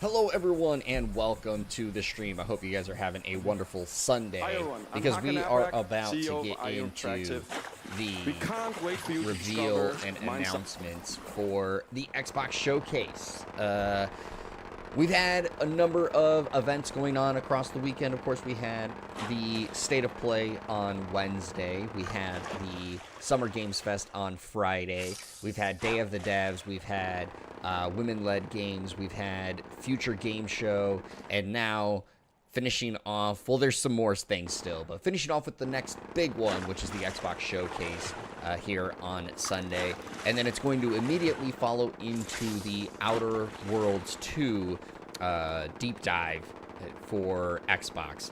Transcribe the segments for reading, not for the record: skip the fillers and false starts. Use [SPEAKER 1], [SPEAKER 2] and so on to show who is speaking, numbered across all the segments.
[SPEAKER 1] Hello, everyone, and welcome to the stream. I hope you guys are having a wonderful Sunday because we are about to get into the reveal and announcements for the Xbox Showcase. We've had a number of events going on across the weekend. Of course, we had the State of Play on Wednesday. We had the Summer Games Fest on Friday. We've had Day of the Devs. We've had women-led games. We've had Future Game Show. And now finishing off, well, there's some more things still, but finishing off with the next big one, which is the Xbox Showcase here on Sunday. And then it's going to immediately follow into the Outer Worlds 2 deep dive for Xbox.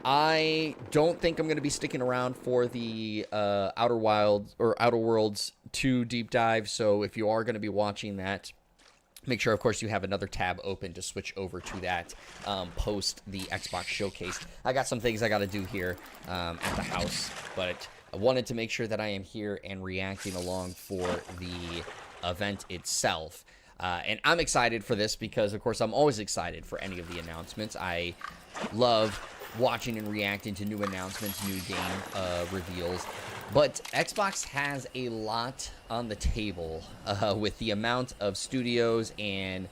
[SPEAKER 1] I don't think I'm going to be sticking around for the Outer Worlds 2 deep dive, so if you are going to be watching that, make sure, of course, you have another tab open to switch over to that post the Xbox Showcase. I got some things I got to do here at the house, but I wanted to make sure that I am here and reacting along for the event itself. And I'm excited for this because, of course, I'm always excited for any of the announcements. I love watching and reacting to new announcements, new game reveals. But Xbox has a lot on the table with the amount of studios and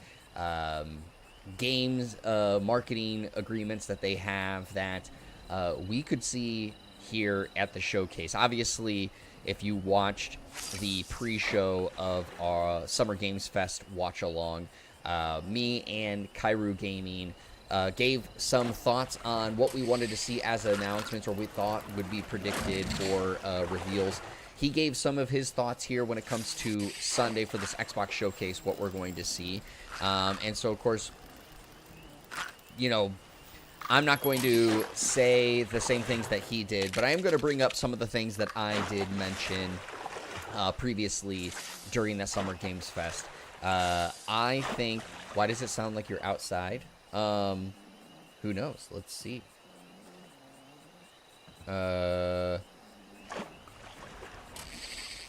[SPEAKER 1] games marketing agreements that they have that we could see here at the showcase. Obviously, if you watched the pre-show of our Summer Games Fest watch-along, me and Kairu Gaming gave some thoughts on what we wanted to see as announcements or we thought would be predicted for reveals. He gave some of his thoughts here when it comes to Sunday for this Xbox Showcase, what we're going to see. And so, of course, you know, I'm not going to say the same things that he did, but I am going to bring up some of the things that I did mention previously during that Summer Games Fest. I think, why does it sound like you're outside? Who knows? Let's see.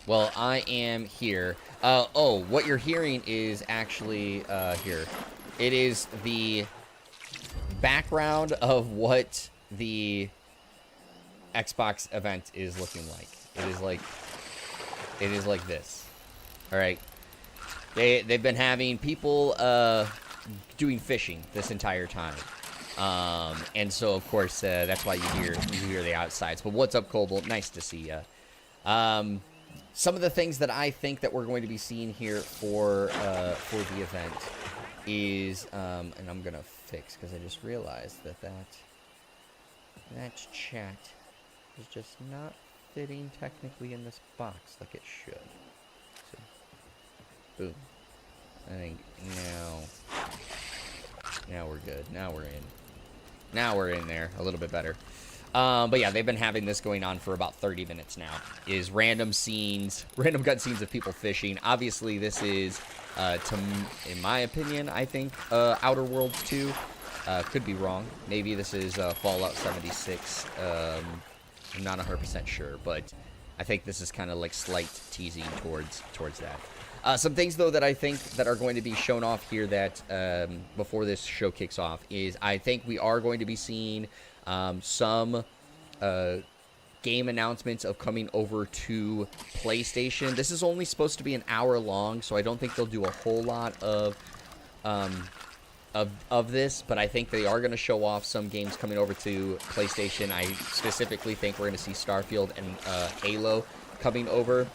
[SPEAKER 1] Well, I am here. Oh, what you're hearing is actually, here. It is the background of what the Xbox event is looking like. It is like this. All right. They've been having people, doing fishing this entire time, and so of course that's why you hear the outsides. But what's up, Cobalt? Nice to see ya. Some of the things that I think that we're going to be seeing here for the event is, and I'm gonna fix because I just realized that chat is just not fitting technically in this box like it should. So, boom. I think now we're good. Now we're in there a little bit better. But yeah, they've been having this going on for about 30 minutes now. Is random cutscenes of people fishing. Obviously, this is, in my opinion, I think Outer Worlds 2. Could be wrong. Maybe this is Fallout 76. I'm not 100% sure, but I think this is kind of like slight teasing towards that. Some things, though, that I think that are going to be shown off here that before this show kicks off is I think we are going to be seeing some game announcements of coming over to PlayStation. This is only supposed to be an hour long, so I don't think they'll do a whole lot of this, but I think they are going to show off some games coming over to PlayStation. I specifically think we're going to see Starfield and Halo coming over.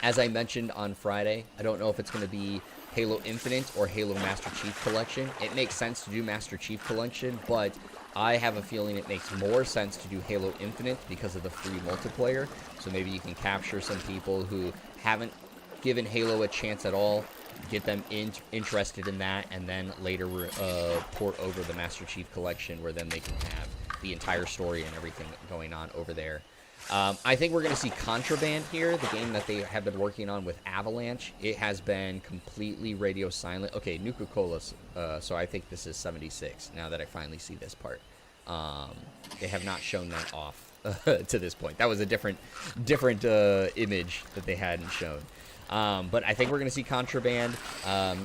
[SPEAKER 1] As I mentioned on Friday, I don't know if it's going to be Halo Infinite or Halo Master Chief Collection. It makes sense to do Master Chief Collection, but I have a feeling it makes more sense to do Halo Infinite because of the free multiplayer. So maybe you can capture some people who haven't given Halo a chance at all, get them interested in that, and then later port over the Master Chief Collection where then they can have the entire story and everything going on over there. I think we're going to see Contraband here, the game that they have been working on with Avalanche. It has been completely radio silent. Okay, Nuka-Cola's, so I think this is 76, now that I finally see this part. They have not shown that off to this point. That was a different image that they hadn't shown. But I think we're going to see Contraband.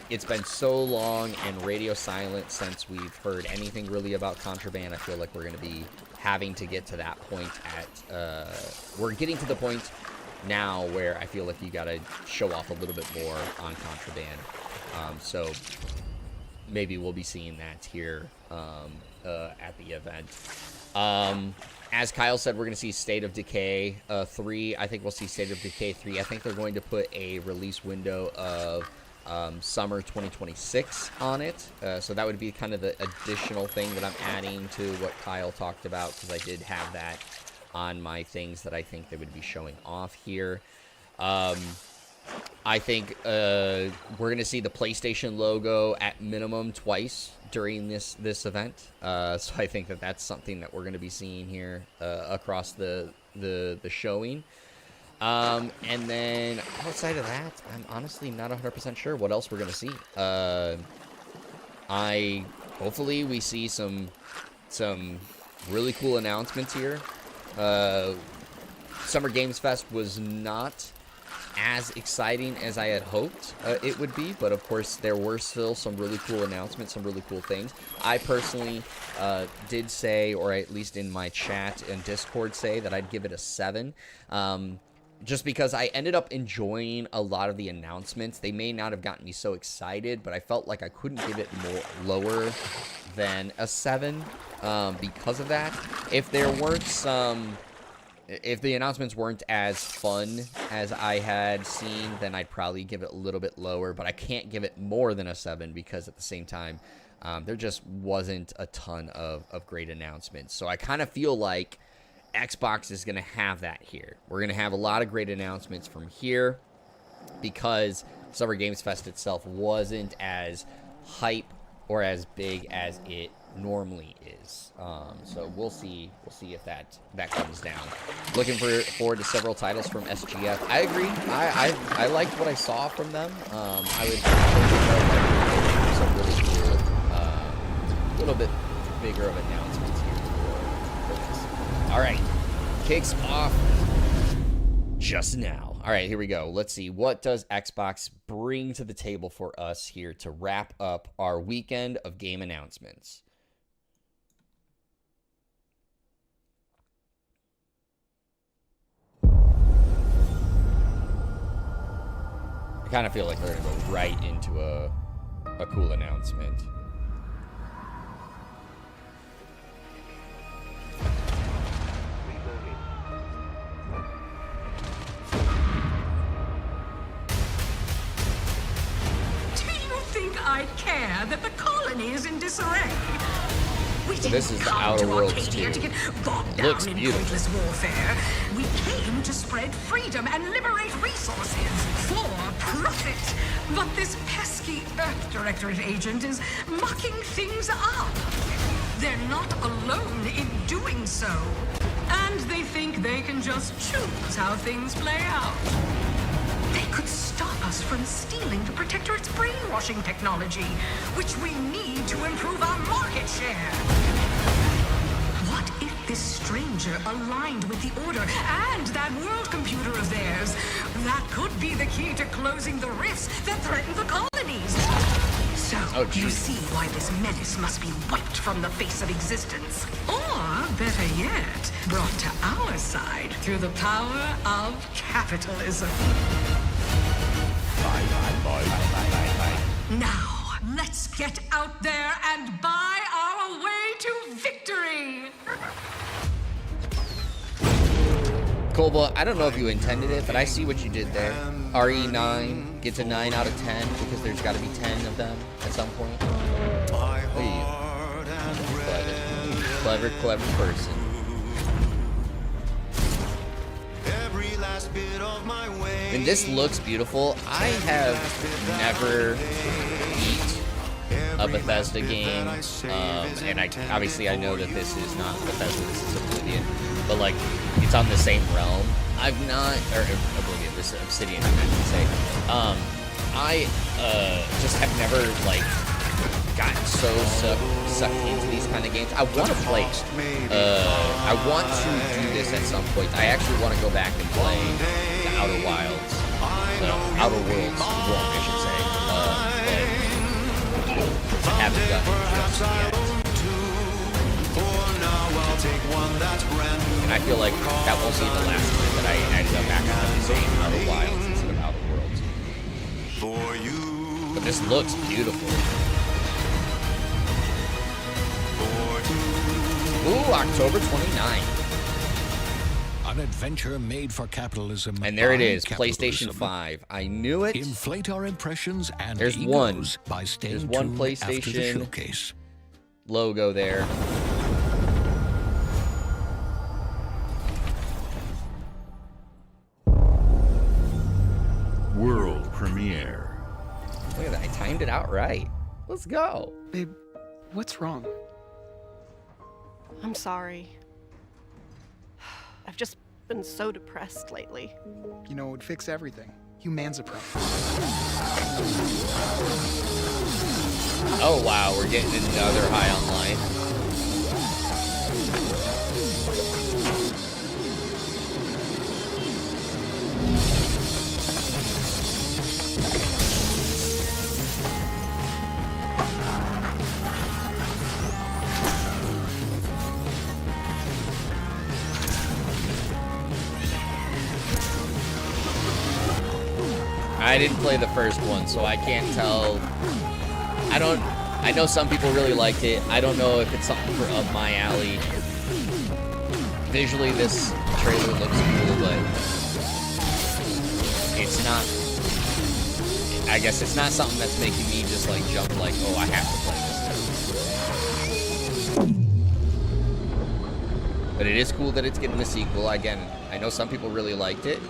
[SPEAKER 1] It's been so long and radio silent since we've heard anything really about Contraband. I feel like we're going to be having to get to that point we're getting to the point now where I feel like you got to show off a little bit more on Contraband. So maybe we'll be seeing that here at the event. As Kyle said, we're going to see State of Decay 3. I think we'll see State of Decay 3. I think they're going to put a release window of summer 2026 on it. So that would be kind of the additional thing that I'm adding to what Kyle talked about, because I did have that on my things that I think they would be showing off here. I think we're going to see the PlayStation logo at minimum twice during this event. So I think that that's something that we're going to be seeing here across the showing. And then outside of that, I'm honestly not 100% sure what else we're going to see. Hopefully we see some really cool announcements here. Summer Games Fest was not as exciting as I had hoped it would be, but of course there were still some really cool announcements, some really cool things. I personally did say, or at least in my chat and Discord say, that I'd give it a 7. Just because I ended up enjoying a lot of the announcements. They may not have gotten me so excited, but I felt like I couldn't give it lower than a 7 because of that. If the announcements weren't as fun as I had seen, then I'd probably give it a little bit lower, but I can't give it more than a 7 because at the same time, there just wasn't a ton of great announcements. So I kind of feel like Xbox is going to have that here. We're going to have a lot of great announcements from here because Summer Games Fest itself wasn't as hype or as big as it normally is. So we'll see if that comes down. Looking forward to several titles from SGF. I agree. I liked what I saw from them. I would some really cool, a little bit bigger of announcements here for this. All right, kicks off just now. All right, here we go. Let's see. What does Xbox bring to the table for us here to wrap up our weekend of game announcements? I kind of feel like they're going to go right into a cool announcement.
[SPEAKER 2] I care that the colony is in disarray.
[SPEAKER 1] So this is the Outer Worlds 2.
[SPEAKER 2] To get bogged down
[SPEAKER 1] Looks
[SPEAKER 2] in
[SPEAKER 1] beautiful.
[SPEAKER 2] pointless warfare. We came to spread freedom and liberate resources for profit. But this pesky Earth Directorate agent is mucking things up. They're not alone in doing so. And they think they can just choose how things play out. They could stop us from stealing the Protectorate's brainwashing technology, which we need to improve our market share. What if this stranger aligned with the Order and that world computer of theirs? That could be the key to closing the rifts that threaten the colonies. So, you see why this menace must be wiped from the face of existence. Or, better yet, brought to our side through the power of capitalism. Now, let's get out there and buy our way to victory!
[SPEAKER 1] Kolba, I don't know if you intended it, but I see what you did there. RE9 gets a 9 out of 10 because there's got to be 10 of them at some point. Clever person. And this looks beautiful. I have never beat a Bethesda game, and I know that this is not Bethesda, this is Oblivion, but like it's on the same realm. I've not, or Oblivion, this is Obsidian, I meant to say. I just have never like gotten so sucked into these kind of games. I want to play it. I want to do this at some point. I actually want to go back and play the Outer Wilds. the Outer Worlds one, I should say. But I haven't done it just yet. And I feel like that won't be the last time that I ended up back on saying Outer Wilds instead of Outer Worlds. But this looks beautiful. Ooh, October 29th.
[SPEAKER 3] An adventure made for capitalism.
[SPEAKER 1] And there it is, PlayStation 5. I knew it.
[SPEAKER 3] Inflate our impressions and
[SPEAKER 1] There's
[SPEAKER 3] egos by staying
[SPEAKER 1] There's one
[SPEAKER 3] tuned
[SPEAKER 1] PlayStation
[SPEAKER 3] after the showcase.
[SPEAKER 1] Logo there.
[SPEAKER 4] World premiere.
[SPEAKER 1] Look at that, I timed it out right. Let's go.
[SPEAKER 5] Babe, what's wrong?
[SPEAKER 6] I'm sorry. I've just been so depressed lately.
[SPEAKER 5] You know, it would fix everything. Humanzapron.
[SPEAKER 1] Oh wow, we're getting another high on life. I didn't play the first one, so I can't tell. I know some people really liked it. I don't know if it's something up my alley. Visually, this trailer looks cool, but it's not. I guess it's not something that's making me just like jump like, oh, I have to play this. But it is cool that it's getting a sequel. Again, I know some people really liked it,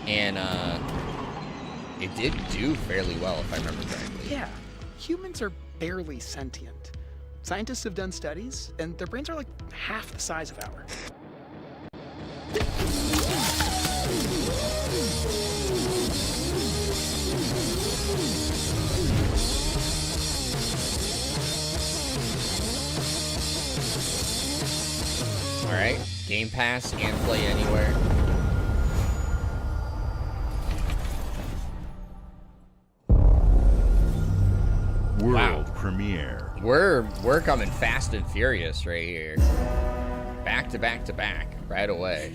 [SPEAKER 1] and it did do fairly well, if I remember correctly.
[SPEAKER 5] Yeah, humans are barely sentient. Scientists have done studies, and their brains are like half the size of ours.
[SPEAKER 1] All right, Game Pass and Play Anywhere.
[SPEAKER 4] World premiere.
[SPEAKER 1] We're coming fast and furious right here. Back to back to back, right away.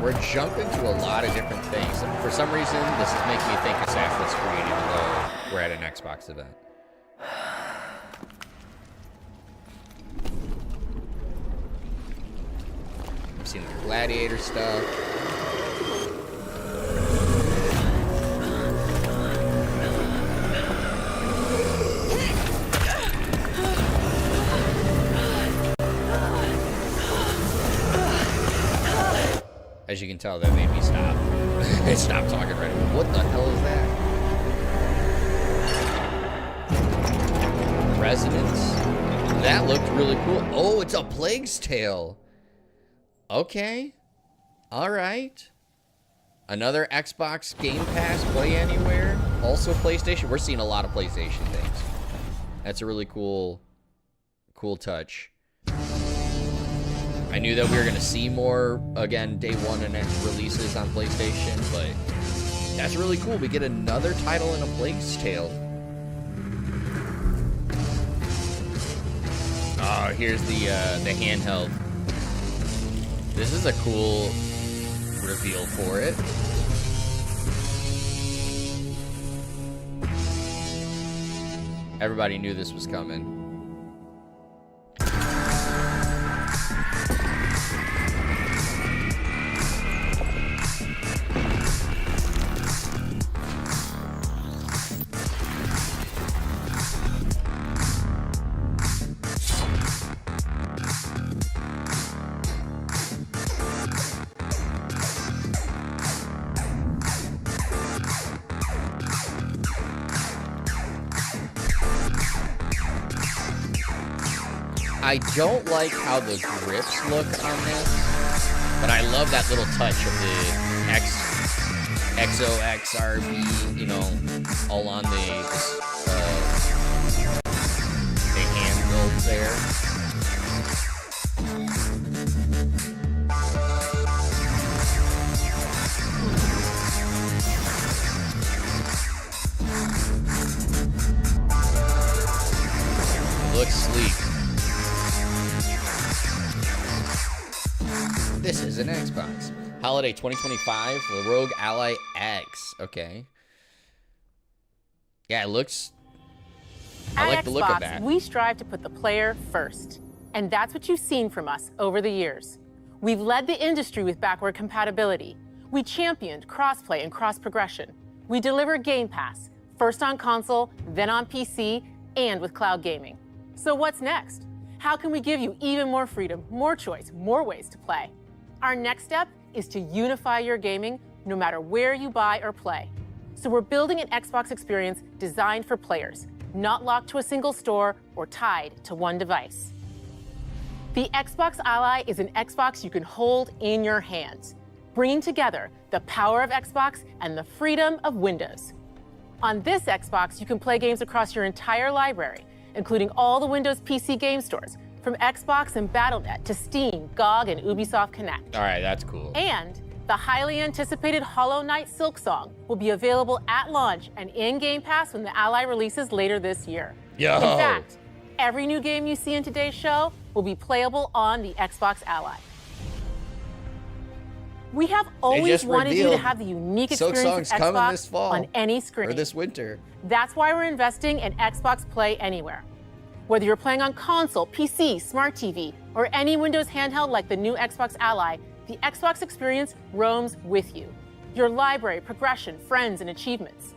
[SPEAKER 1] We're jumping to a lot of different things. For some reason, this is making me think Assassin's Creed, even though we're at an Xbox event. I've seen the Gladiator stuff. As you can tell, that made me stop. Stop talking right away. What the hell is that? Resonance? That looked really cool. Oh, it's a Plague's Tale. Okay. Alright. Another Xbox Game Pass, Play Anywhere. Also PlayStation. We're seeing a lot of PlayStation things. That's a really cool touch. I knew that we were going to see more, again, day one and releases on PlayStation, but that's really cool. We get another title in A Plague's Tale. Oh, here's the handheld. This is a cool reveal for it. Everybody knew this was coming. I don't like how the grips look on this, but I love that little touch of the XOXRB, you know, all on the hand build there. Looks sleek. This is an Xbox. Holiday 2025 for the Rogue Ally X. Okay. Yeah, it looks... I like the look of that.
[SPEAKER 7] We strive to put the player first. And that's what you've seen from us over the years. We've led the industry with backward compatibility. We championed crossplay and cross-progression. We deliver Game Pass, first on console, then on PC, and with cloud gaming. So what's next? How can we give you even more freedom, more choice, more ways to play? Our next step is to unify your gaming no matter where you buy or play. So we're building an Xbox experience designed for players, not locked to a single store or tied to one device. The Xbox Ally is an Xbox you can hold in your hands, bringing together the power of Xbox and the freedom of Windows. On this Xbox, you can play games across your entire library, including all the Windows PC game stores, from Xbox and Battle.net to Steam, GOG, and Ubisoft Connect.
[SPEAKER 1] All right, that's cool.
[SPEAKER 7] And the highly anticipated Hollow Knight Silksong will be available at launch and in Game Pass when the Ally releases later this year.
[SPEAKER 1] Yo.
[SPEAKER 7] In fact, every new game you see in today's show will be playable on the Xbox Ally. We have always wanted you to have the unique experience of Xbox
[SPEAKER 1] this fall,
[SPEAKER 7] on any screen.
[SPEAKER 1] or this winter.
[SPEAKER 7] That's why we're investing in Xbox Play Anywhere. Whether you're playing on console, PC, smart TV, or any Windows handheld like the new Xbox Ally, the Xbox experience roams with you. Your library, progression, friends, and achievements.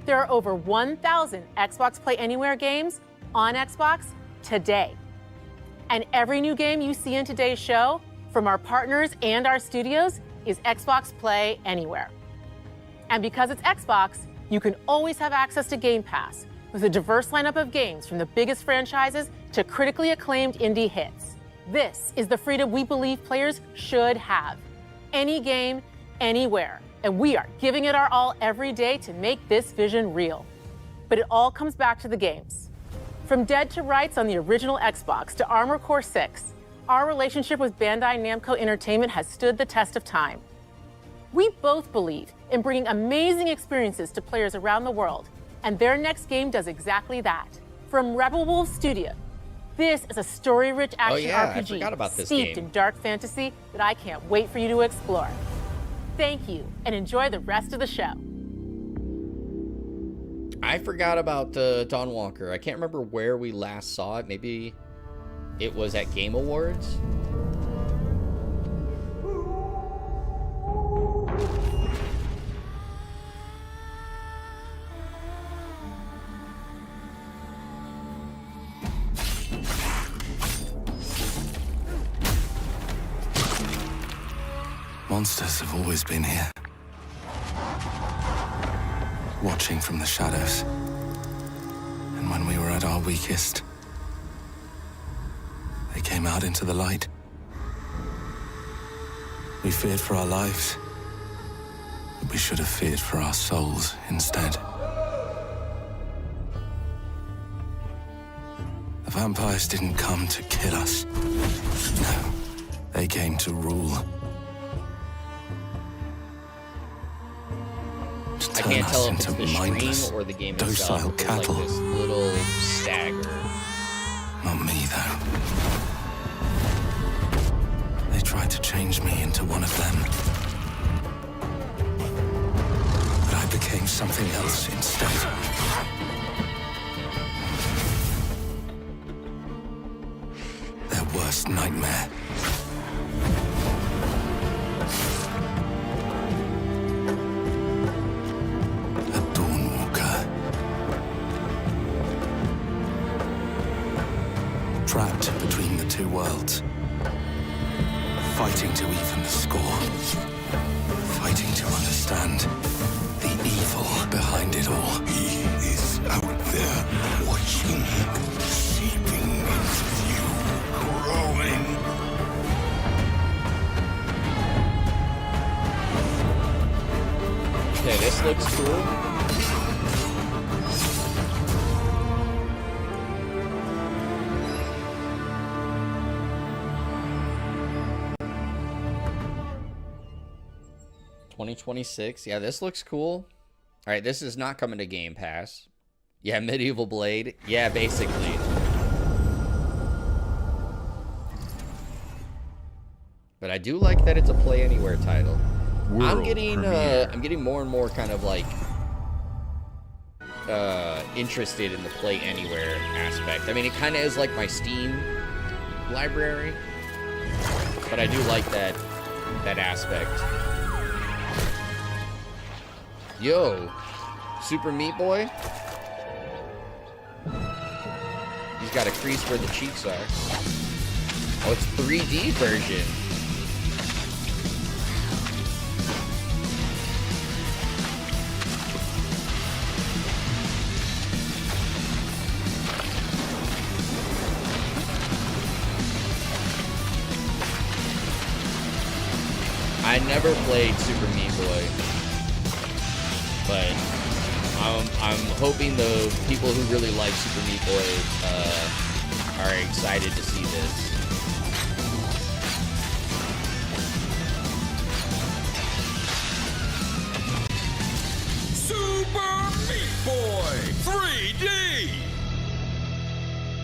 [SPEAKER 7] There are over 1,000 Xbox Play Anywhere games on Xbox today. And every new game you see in today's show, from our partners and our studios, is Xbox Play Anywhere. And because it's Xbox, you can always have access to Game Pass with a diverse lineup of games from the biggest franchises to critically acclaimed indie hits. This is the freedom we believe players should have. Any game, anywhere. And we are giving it our all every day to make this vision real. But it all comes back to the games. From Dead to Rights on the original Xbox to Armored Core 6, our relationship with Bandai Namco Entertainment has stood the test of time. We both believe in bringing amazing experiences to players around the world, and their next game does exactly that. From Rebel Wolves Studio, this is a story-rich action RPG steeped in dark fantasy that I can't wait for you to explore. Thank you, and enjoy the rest of the show.
[SPEAKER 1] I forgot about Dawn Walker. I can't remember where we last saw it. Maybe it was at Game Awards.
[SPEAKER 8] Monsters have always been here, watching from the shadows. And when we were at our weakest, they came out into the light. We feared for our lives, but we should have feared for our souls instead. The vampires didn't come to kill us. No, they came to rule.
[SPEAKER 1] I can't tell if it's the stream or the game itself.
[SPEAKER 8] Docile cattle.
[SPEAKER 1] Like this little stagger.
[SPEAKER 8] Not me, though. They tried to change me into one of them. But I became something else instead. Their worst nightmare. Trapped between the two worlds. Fighting to even the score. Fighting to understand the evil behind it all.
[SPEAKER 1] this looks cool. $2026. Yeah, this looks cool. All right, this is not coming to Game Pass. Yeah, Medieval Blade. Yeah, basically. But I do like that it's a Play Anywhere title. I'm getting more and more kind of like interested in the Play Anywhere aspect. I mean, it kind of is like my Steam library, but I do like that aspect. Yo, Super Meat Boy. He's got a crease where the cheeks are. Oh, it's 3D version. I never played Super Meat Boy, but I'm hoping the people who really like Super Meat Boy are excited to see this.
[SPEAKER 9] Super Meat Boy 3D!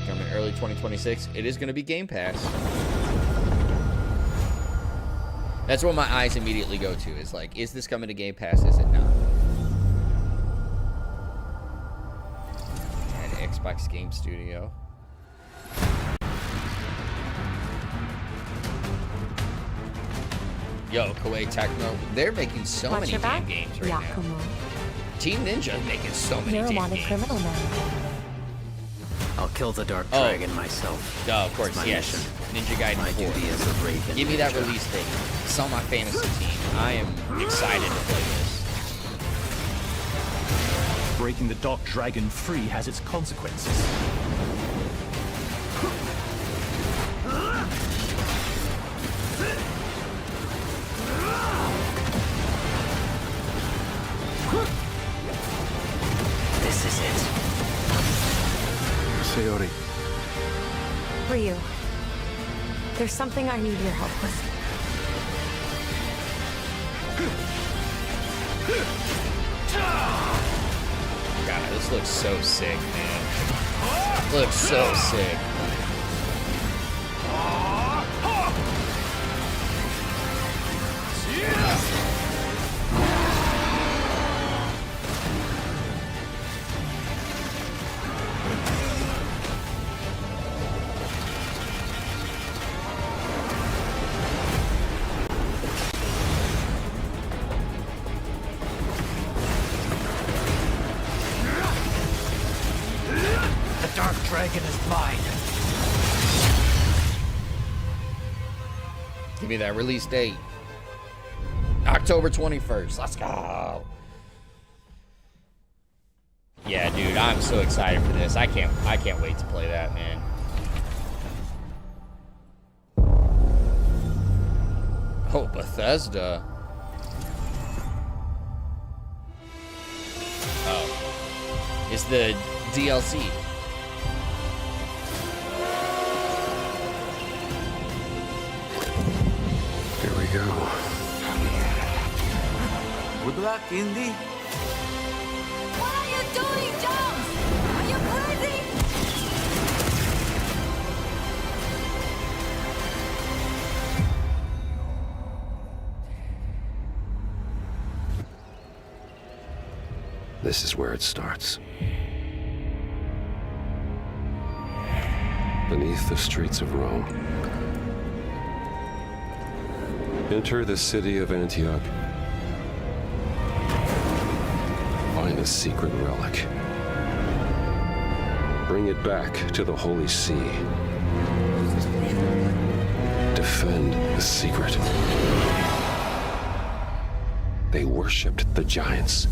[SPEAKER 1] Coming early 2026. It is going to be Game Pass. That's what my eyes immediately go to. Is like, is this coming to Game Pass? Is it not? And Xbox Game Studio. Yo, Koei Tecmo. They're making so many damn games right now. Team Ninja making so many damn games.
[SPEAKER 10] Criminal now.
[SPEAKER 11] I'll kill the Dark Dragon myself.
[SPEAKER 1] Oh, of course, yes. Ninja Gaiden 4.
[SPEAKER 11] Duty as a Raven.
[SPEAKER 1] Give me that release date. It's on my fantasy team. I am excited to play this.
[SPEAKER 12] Breaking the Dark Dragon free has its consequences.
[SPEAKER 11] This is it.
[SPEAKER 8] Sayori.
[SPEAKER 10] Ryu, there's something I need your help with.
[SPEAKER 1] God, this looks so sick, man. Looks so sick. Give me that release date. October 21st. Let's go. Yeah, dude, I'm so excited for this. I can't wait to play that, man. Oh, Bethesda. Oh. It's the DLC.
[SPEAKER 8] Here we go.
[SPEAKER 11] Good luck, Indy.
[SPEAKER 10] What are you doing, Jones? Are you crazy?
[SPEAKER 8] This is where it starts. Beneath the streets of Rome. Enter the city of Antioch. Find a secret relic. Bring it back to the Holy See. Defend the secret. They worshipped the giants.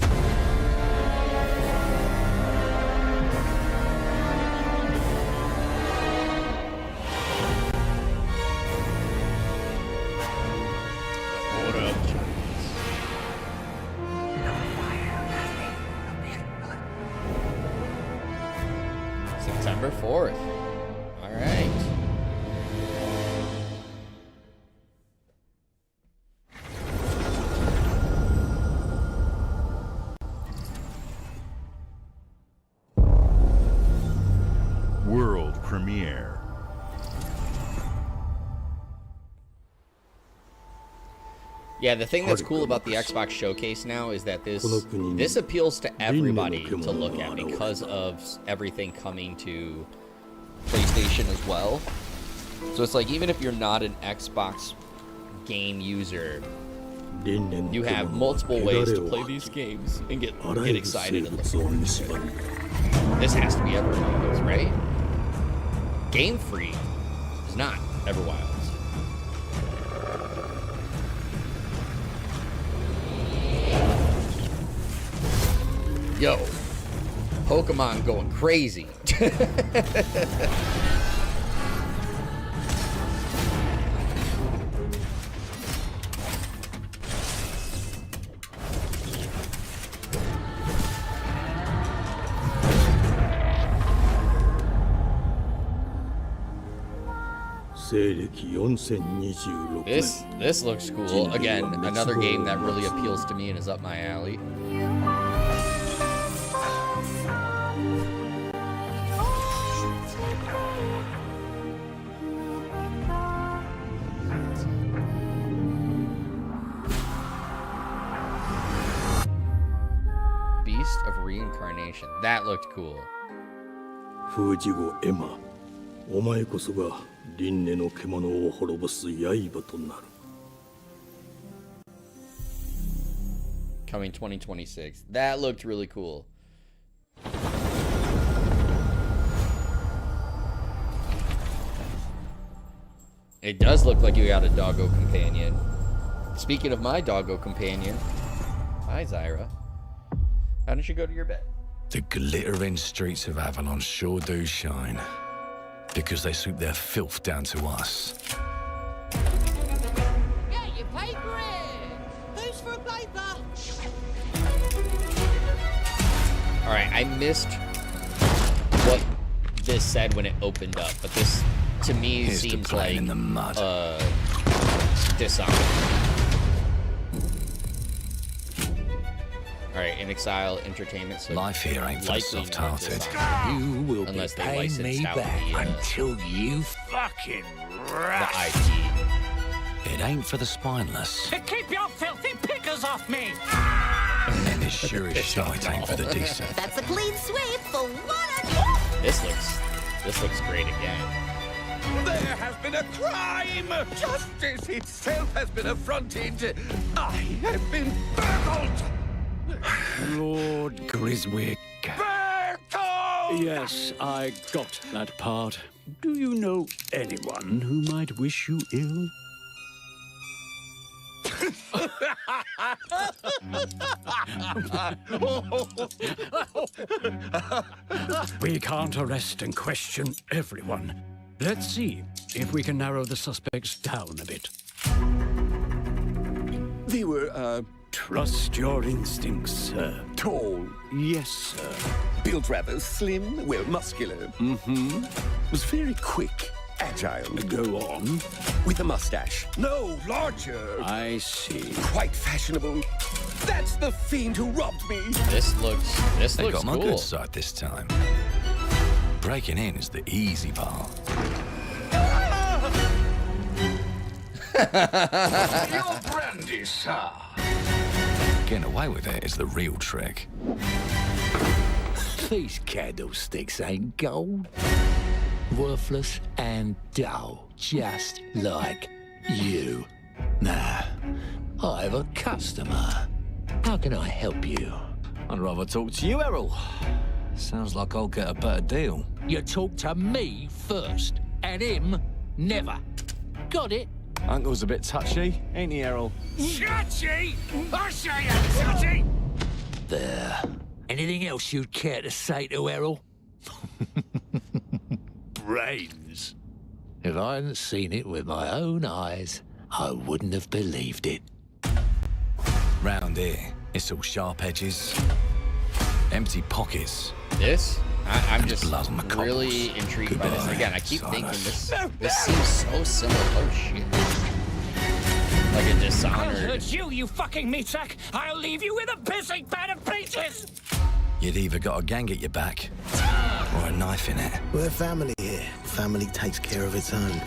[SPEAKER 1] 4th. All right.
[SPEAKER 4] World premiere.
[SPEAKER 1] Yeah, the thing that's cool about the Xbox Showcase now is that this appeals to everybody to look at because of everything coming to PlayStation as well. So it's like, even if you're not an Xbox game user, you have multiple ways to play these games and get excited and look forward to it. This has to be Everwilds, right? Game Freak is not Everwilds. Yo, Pokemon going crazy. This looks cool. Again, another game that really appeals to me and is up my alley. Beast of Reincarnation. That looked cool. Coming 2026. That looked really cool. It does look like you got a doggo companion. Speaking of my doggo companion, hi Zyra. How did you go to your bed?
[SPEAKER 8] The glittering streets of Avalon sure do shine. Because they sweep their filth down to us.
[SPEAKER 13] Get your paper in! Who's for a paper?
[SPEAKER 1] Alright, I missed what this said when it opened up, but this to me seems like
[SPEAKER 8] in the mud.
[SPEAKER 1] Dishonored. Alright, In Exile Entertainment. So
[SPEAKER 8] life here ain't for the soft-hearted.
[SPEAKER 3] You will
[SPEAKER 1] unless
[SPEAKER 3] be
[SPEAKER 1] they
[SPEAKER 3] paying
[SPEAKER 1] licensed
[SPEAKER 3] me
[SPEAKER 1] out
[SPEAKER 3] back until you fucking rust.
[SPEAKER 1] the IP.
[SPEAKER 8] It ain't for the spineless.
[SPEAKER 13] Keep your filthy pickers off me!
[SPEAKER 8] And it sure as shite ain't for the decent.
[SPEAKER 13] That's a clean sweep for what
[SPEAKER 1] This looks great again.
[SPEAKER 9] There has been a crime! Justice itself has been affronted! I have been burgled!
[SPEAKER 12] Lord Griswick.
[SPEAKER 9] Bertolt!
[SPEAKER 12] Yes, I got that part. Do you know anyone who might wish you ill? We can't arrest and question everyone. Let's see if we can narrow the suspects down a bit.
[SPEAKER 9] They were,
[SPEAKER 12] Trust your instincts, sir.
[SPEAKER 9] tall,
[SPEAKER 12] Yes, sir.
[SPEAKER 9] built rather slim, well, muscular.
[SPEAKER 12] Mm-hmm.
[SPEAKER 9] Was very quick, agile,
[SPEAKER 12] Go on.
[SPEAKER 9] with a mustache. No, larger.
[SPEAKER 12] I see.
[SPEAKER 9] Quite fashionable. That's the fiend who robbed me.
[SPEAKER 1] This looks
[SPEAKER 8] They got my
[SPEAKER 1] cool.
[SPEAKER 8] good side this time. Breaking in is the easy part.
[SPEAKER 3] Your brandy, sir.
[SPEAKER 8] Getting away with it is the real trick.
[SPEAKER 3] These candlesticks ain't gold. Worthless and dull, just like you. Nah, I have a customer. How can I help you?
[SPEAKER 8] I'd rather talk to you, Errol. Sounds like I'll get a better deal.
[SPEAKER 3] You talk to me first, and him never. Got it?
[SPEAKER 8] Uncle's a bit touchy, ain't he, Errol?
[SPEAKER 3] Touchy? I say I'm touchy! There. Anything else you'd care to say to Errol? Brains. If I hadn't seen it with my own eyes, I wouldn't have believed it.
[SPEAKER 8] Round here, it's all sharp edges, empty pockets.
[SPEAKER 1] This I'm just really intrigued by this. Again, I keep thinking this seems so similar. Oh shit! Like a Dishonored.
[SPEAKER 12] I'll hurt you, you fucking meat sack. I'll leave you with a pissing bed of pieces.
[SPEAKER 8] You'd either got a gang at your back or a knife in it.
[SPEAKER 14] We're family here. Family takes care of its own.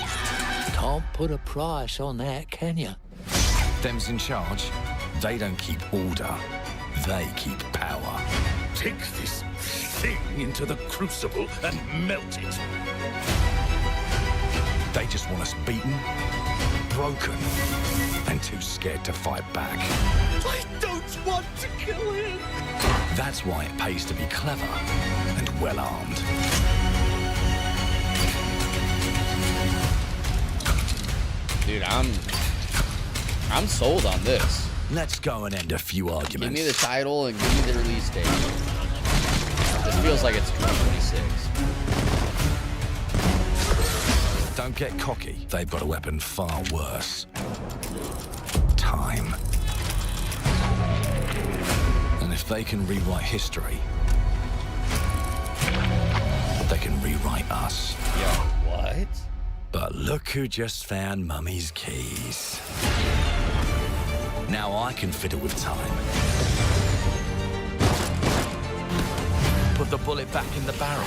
[SPEAKER 3] Can't put a price on that, can you?
[SPEAKER 8] Them's in charge. They don't keep order. They keep power.
[SPEAKER 9] Take this thing into the crucible and melt it.
[SPEAKER 8] They just want us beaten, broken, and too scared to fight back.
[SPEAKER 9] I don't want to kill him.
[SPEAKER 8] That's why it pays to be clever and well-armed.
[SPEAKER 1] Dude, I'm sold on this.
[SPEAKER 8] Let's go and end a few arguments.
[SPEAKER 1] Give me the title and give me the release date. This feels like it's 2026.
[SPEAKER 8] Don't get cocky. They've got a weapon far worse. Time. And if they can rewrite history, they can rewrite us.
[SPEAKER 1] Yo, what?
[SPEAKER 8] But look who just found Mummy's keys. Now I can fiddle with time. Put the bullet back in the barrel.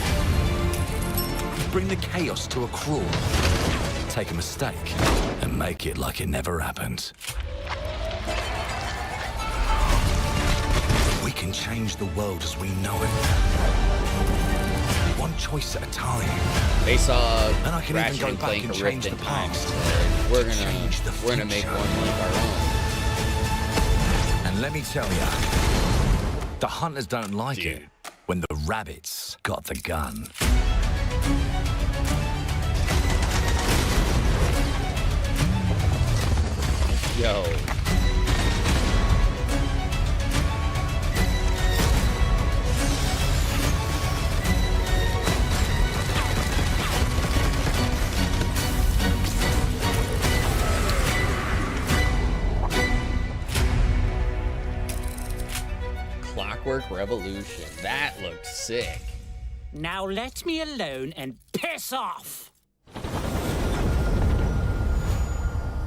[SPEAKER 8] Bring the chaos to a crawl. Take a mistake and make it like it never happened. We can change the world as we know it. One choice at a time.
[SPEAKER 1] They saw
[SPEAKER 8] and I can
[SPEAKER 1] Ratchet
[SPEAKER 8] even go back and change the past.
[SPEAKER 1] We're gonna make one like our own.
[SPEAKER 8] And let me tell ya, the hunters don't like it when the rabbits got the gun.
[SPEAKER 1] Yo. Clockwork Revolution. That looked sick.
[SPEAKER 12] Now let me alone and piss off.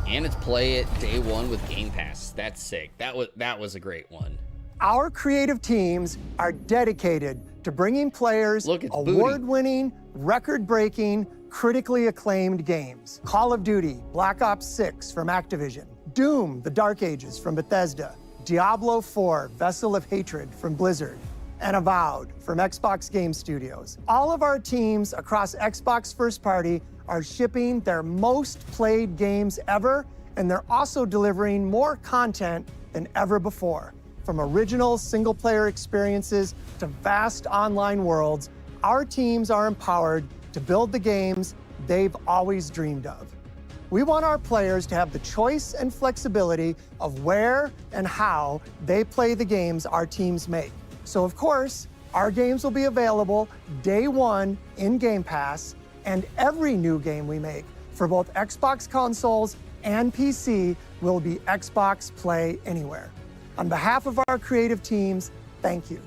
[SPEAKER 1] And it's play it day one with Game Pass. That's sick. That was a great one.
[SPEAKER 15] Our creative teams are dedicated to bringing players award-winning, record-breaking, critically acclaimed games. Call of Duty, Black Ops 6 from Activision, Doom, The Dark Ages from Bethesda, Diablo 4, Vessel of Hatred from Blizzard, and Avowed from Xbox Game Studios. All of our teams across Xbox First Party are shipping their most played games ever, and they're also delivering more content than ever before. From original single-player experiences to vast online worlds, our teams are empowered to build the games they've always dreamed of. We want our players to have the choice and flexibility of where and how they play the games our teams make. So of course, our games will be available day one in Game Pass, and every new game we make for both Xbox consoles and PC will be Xbox Play Anywhere. On behalf of our creative teams, thank you.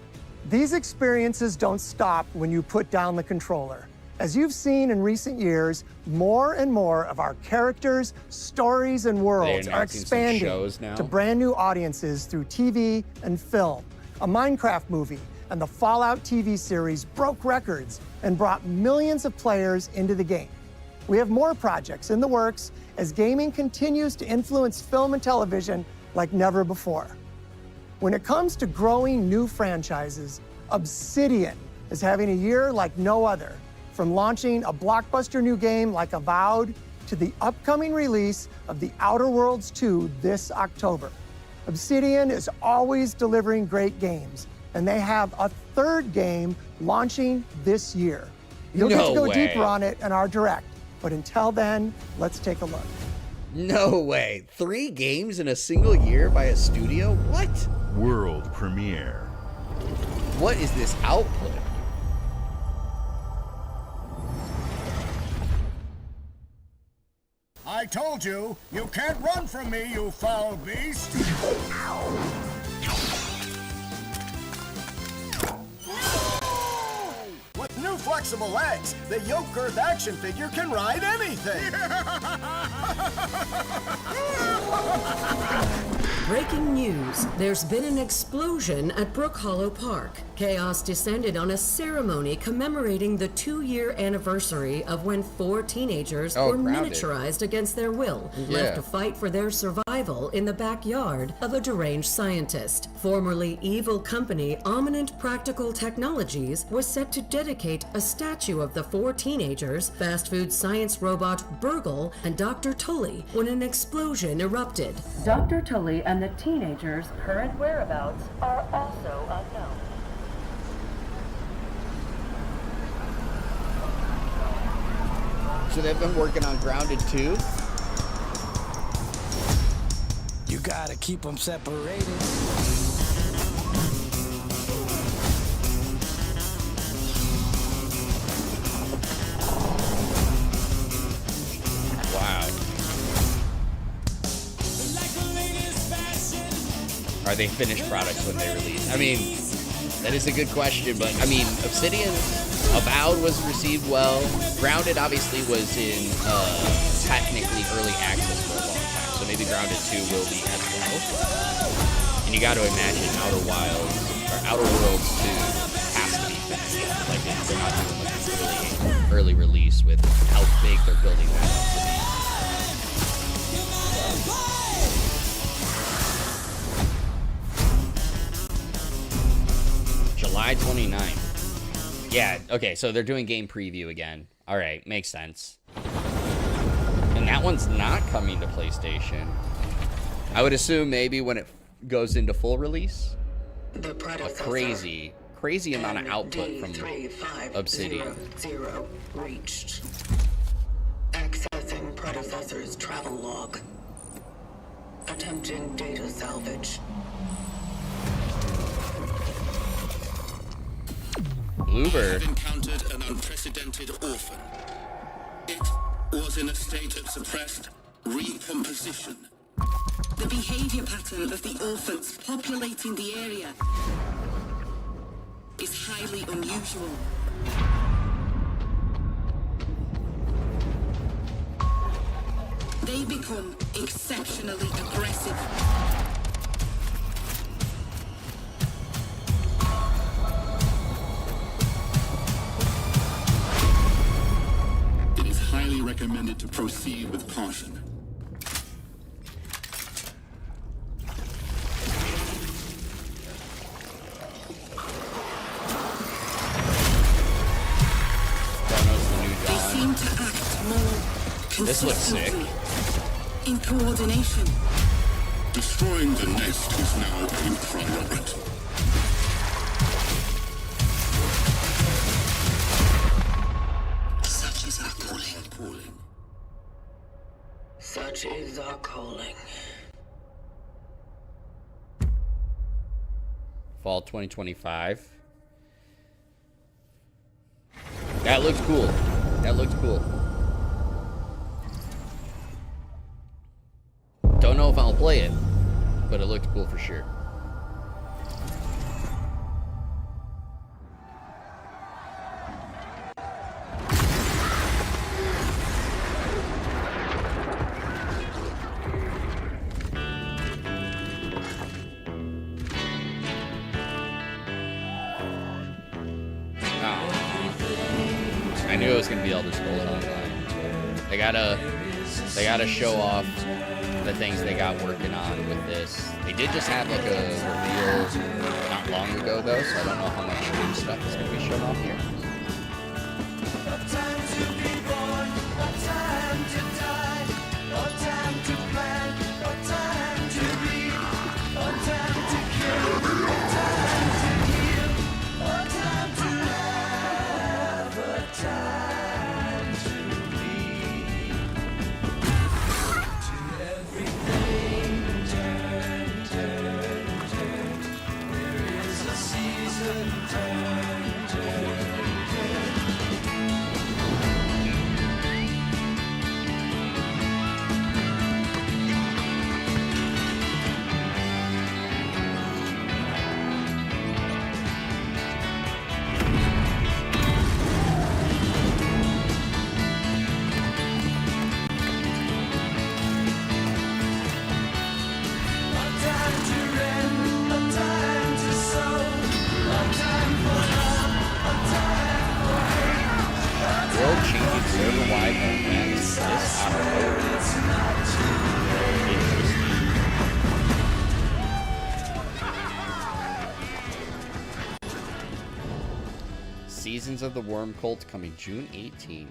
[SPEAKER 15] These experiences don't stop when you put down the controller. As you've seen in recent years, more and more of our characters, stories, and worlds are expanding to brand new audiences through TV and film. A Minecraft movie and the Fallout TV series broke records and brought millions of players into the game. We have more projects in the works as gaming continues to influence film and television like never before. When it comes to growing new franchises, Obsidian is having a year like no other, from launching a blockbuster new game like Avowed to the upcoming release of The Outer Worlds 2 this October. Obsidian is always delivering great games, and they have a third game launching this year. You'll get to go deeper on it in our Direct, but until then, let's take a look.
[SPEAKER 1] No way. 3 games in a single year by a studio? What?
[SPEAKER 4] World premiere.
[SPEAKER 1] What is this output?
[SPEAKER 16] I told you, you can't run from me, you foul beast! What flexible legs, the yoke girth action figure can ride anything.
[SPEAKER 17] Breaking news. There's been an explosion at Brook Hollow Park. Chaos descended on a ceremony commemorating the 2-year anniversary of when 4 teenagers were miniaturized against their will, left to fight for their survival in the backyard of a deranged scientist. Formerly evil company Ominent Practical Technologies was set to dedicate a statue of the 4 teenagers, fast food science robot Burgle, and Dr. Tully when an explosion erupted. Dr. Tully and the teenagers' current whereabouts are also unknown.
[SPEAKER 1] So they've been working on Grounded too?
[SPEAKER 3] You gotta keep them separated.
[SPEAKER 1] Wow. Are they finished products when they release? I mean, that is a good question, but I mean, Obsidian Avowed was received well. Grounded obviously was in technically early access for a long time, so maybe Grounded 2 will be as well. And you got to imagine Outer Worlds 2 has to be finished. Like they're not doing like this early release with how big they're building that up to be. July 29th. Yeah, okay, so they're doing game preview again. All right, makes sense. And that one's not coming to PlayStation. I would assume maybe when it goes into full release, a crazy amount of output from Obsidian.
[SPEAKER 18] Zero reached. Accessing predecessor's travel log. Attempting data salvage.
[SPEAKER 1] Bluebird.
[SPEAKER 19] Have encountered an unprecedented orphan. It was in a state of suppressed recomposition.
[SPEAKER 18] The behavior pattern of the orphans populating the area is highly unusual. They become exceptionally aggressive.
[SPEAKER 19] It is highly recommended to proceed with caution.
[SPEAKER 18] They seem to act more
[SPEAKER 1] This looks sick.
[SPEAKER 18] in coordination.
[SPEAKER 19] Destroying the nest is now a priority.
[SPEAKER 18] Such is our calling. Such is our calling.
[SPEAKER 1] Fall 2025. That looks cool. That looks cool. Don't know if I'll play it, but it looked cool for sure. I knew it was gonna be Elder Scrolls Online. They gotta show off the things they got working on with this. They did just have like a reveal not long ago though, so I don't know how much new stuff is gonna be shown off here. Seasons of the Worm Cult coming June 18th.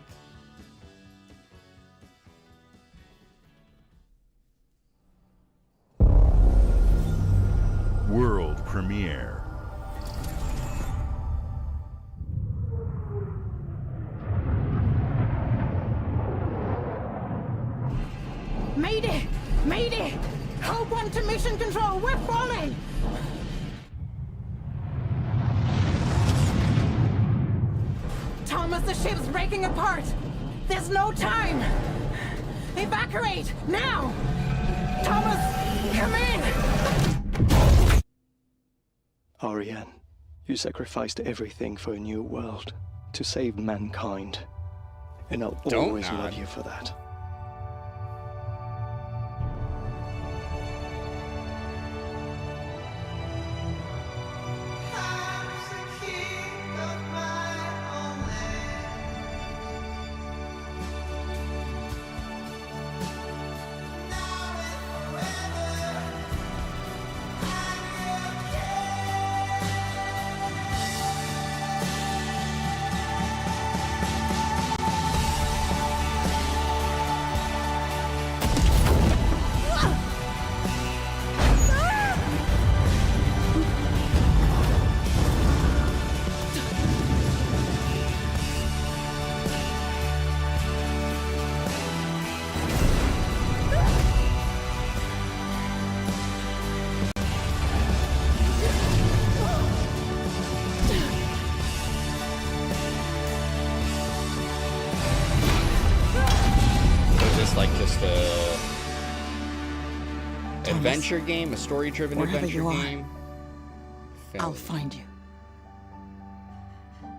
[SPEAKER 4] World premiere.
[SPEAKER 13] Mayday! Mayday! Code 1 to mission control, we're falling! Thomas, the ship's breaking apart! There's no time! Evacuate, now! Thomas, come in!
[SPEAKER 20] Ariane, you sacrificed everything for a new world, to save mankind. And I'll always love you for that.
[SPEAKER 1] Adventure game, a story-driven adventure game.
[SPEAKER 13] I'll find you.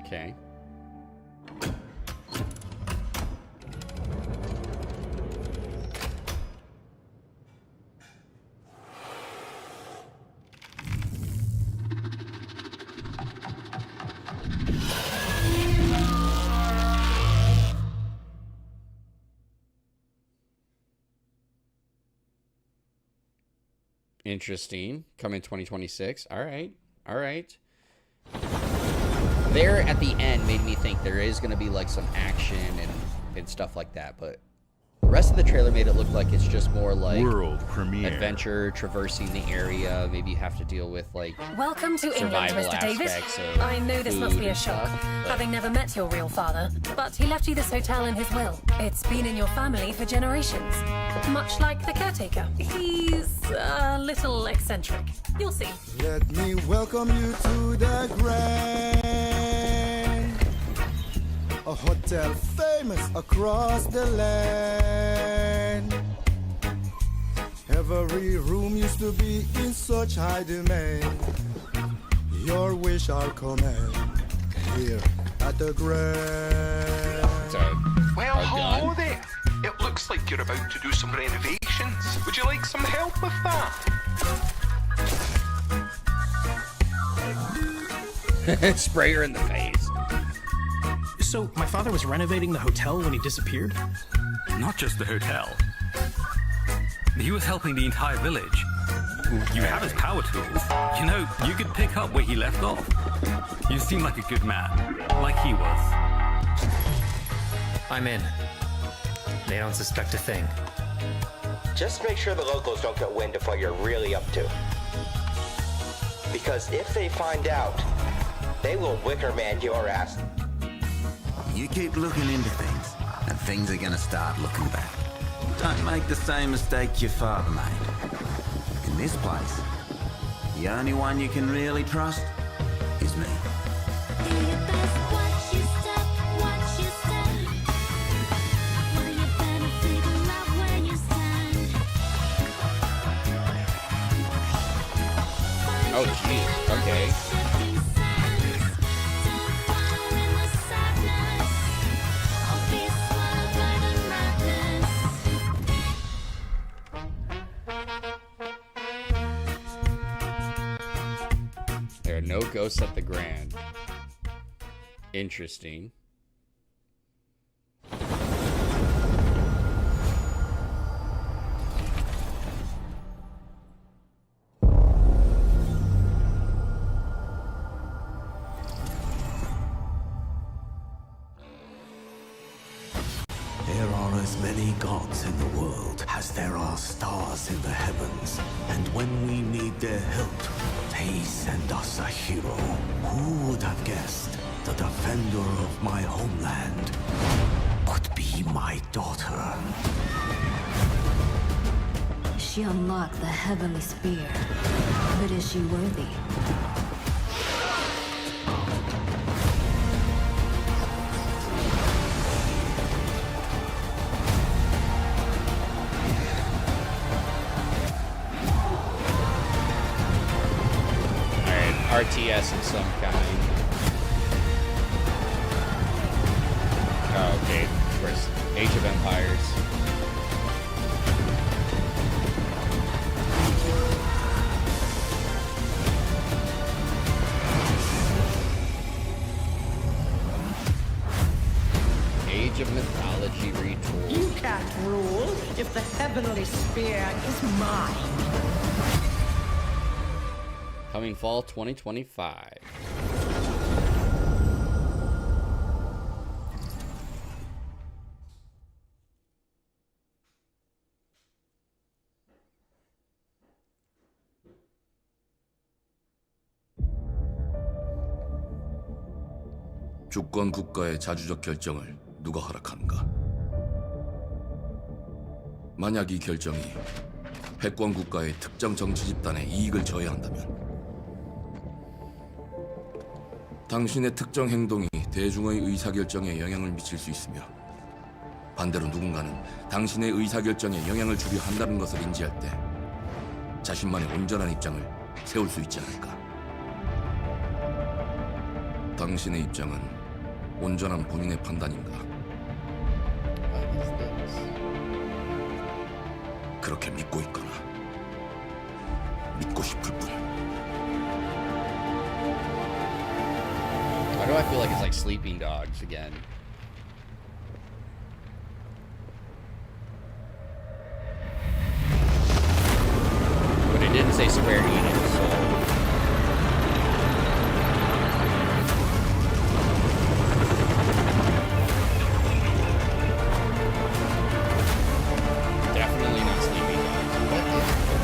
[SPEAKER 1] Okay. Interesting. Coming 2026. All right. All right. There at the end made me think there is going to be like some action and stuff like that, but the rest of the trailer made it look like it's just more like
[SPEAKER 4] world premiere
[SPEAKER 1] adventure, traversing the area. Maybe you have to deal with like
[SPEAKER 21] welcome to England, Mr. David. I know this must be a shock, having never met your real father, but he left you this hotel in his will. It's been in your family for generations, much like the caretaker. He's a little eccentric. You'll see.
[SPEAKER 22] Let me welcome you to the Grand, a hotel famous across the land. Every room used to be in such high demand. Your wish our command here at the Grand.
[SPEAKER 23] Well, hello there. It looks like you're about to do some renovations. Would you like some help with that?
[SPEAKER 1] Spray her in the face.
[SPEAKER 5] So, my father was renovating the hotel when he disappeared?
[SPEAKER 8] Not just the hotel. He was helping the entire village. You have his power tools. You know, you could pick up where he left off. You seem like a good man, like he was.
[SPEAKER 11] I'm in. They don't suspect a thing.
[SPEAKER 24] Just make sure the locals don't get wind of what you're really up to. Because if they find out, they will Wickerman your ass.
[SPEAKER 25] You keep looking into things, and things are gonna start looking bad. Don't make the same mistake your father made. In this place, the only one you can really trust is me.
[SPEAKER 1] Oh, geez. Okay. There are no ghosts at the Grand. Interesting.
[SPEAKER 2] as many gods in the world as there are stars in the heavens. And when we need their help, they send us a hero. Who would have guessed the defender of my homeland would be my daughter?
[SPEAKER 6] She unlocked the heavenly spear, but is she worthy?
[SPEAKER 1] RTS of some kind. Oh, okay. Of course. Age of Empires. Age of Mythology retooled.
[SPEAKER 13] You can't rule if the heavenly spear is mine.
[SPEAKER 1] Coming fall 2025.
[SPEAKER 7] 주권 국가의 자주적 결정을 누가 허락하는가? 만약 이 결정이 패권 국가의 특정 정치 집단의 이익을 저해한다면 당신의 특정 행동이 대중의 의사결정에 영향을 미칠 수 있으며 반대로 누군가는 당신의 의사결정에 영향을 주려 한다는 것을 인지할 때 자신만의 온전한 입장을 세울 수 있지 않을까? 당신의 입장은 온전한 본인의 판단인가? 그렇게 믿고 있거나 믿고 싶을 뿐.
[SPEAKER 1] Why do I feel like it's like Sleeping Dogs again? But it didn't say Square Enix, so... Definitely not Sleeping Dogs. What is this?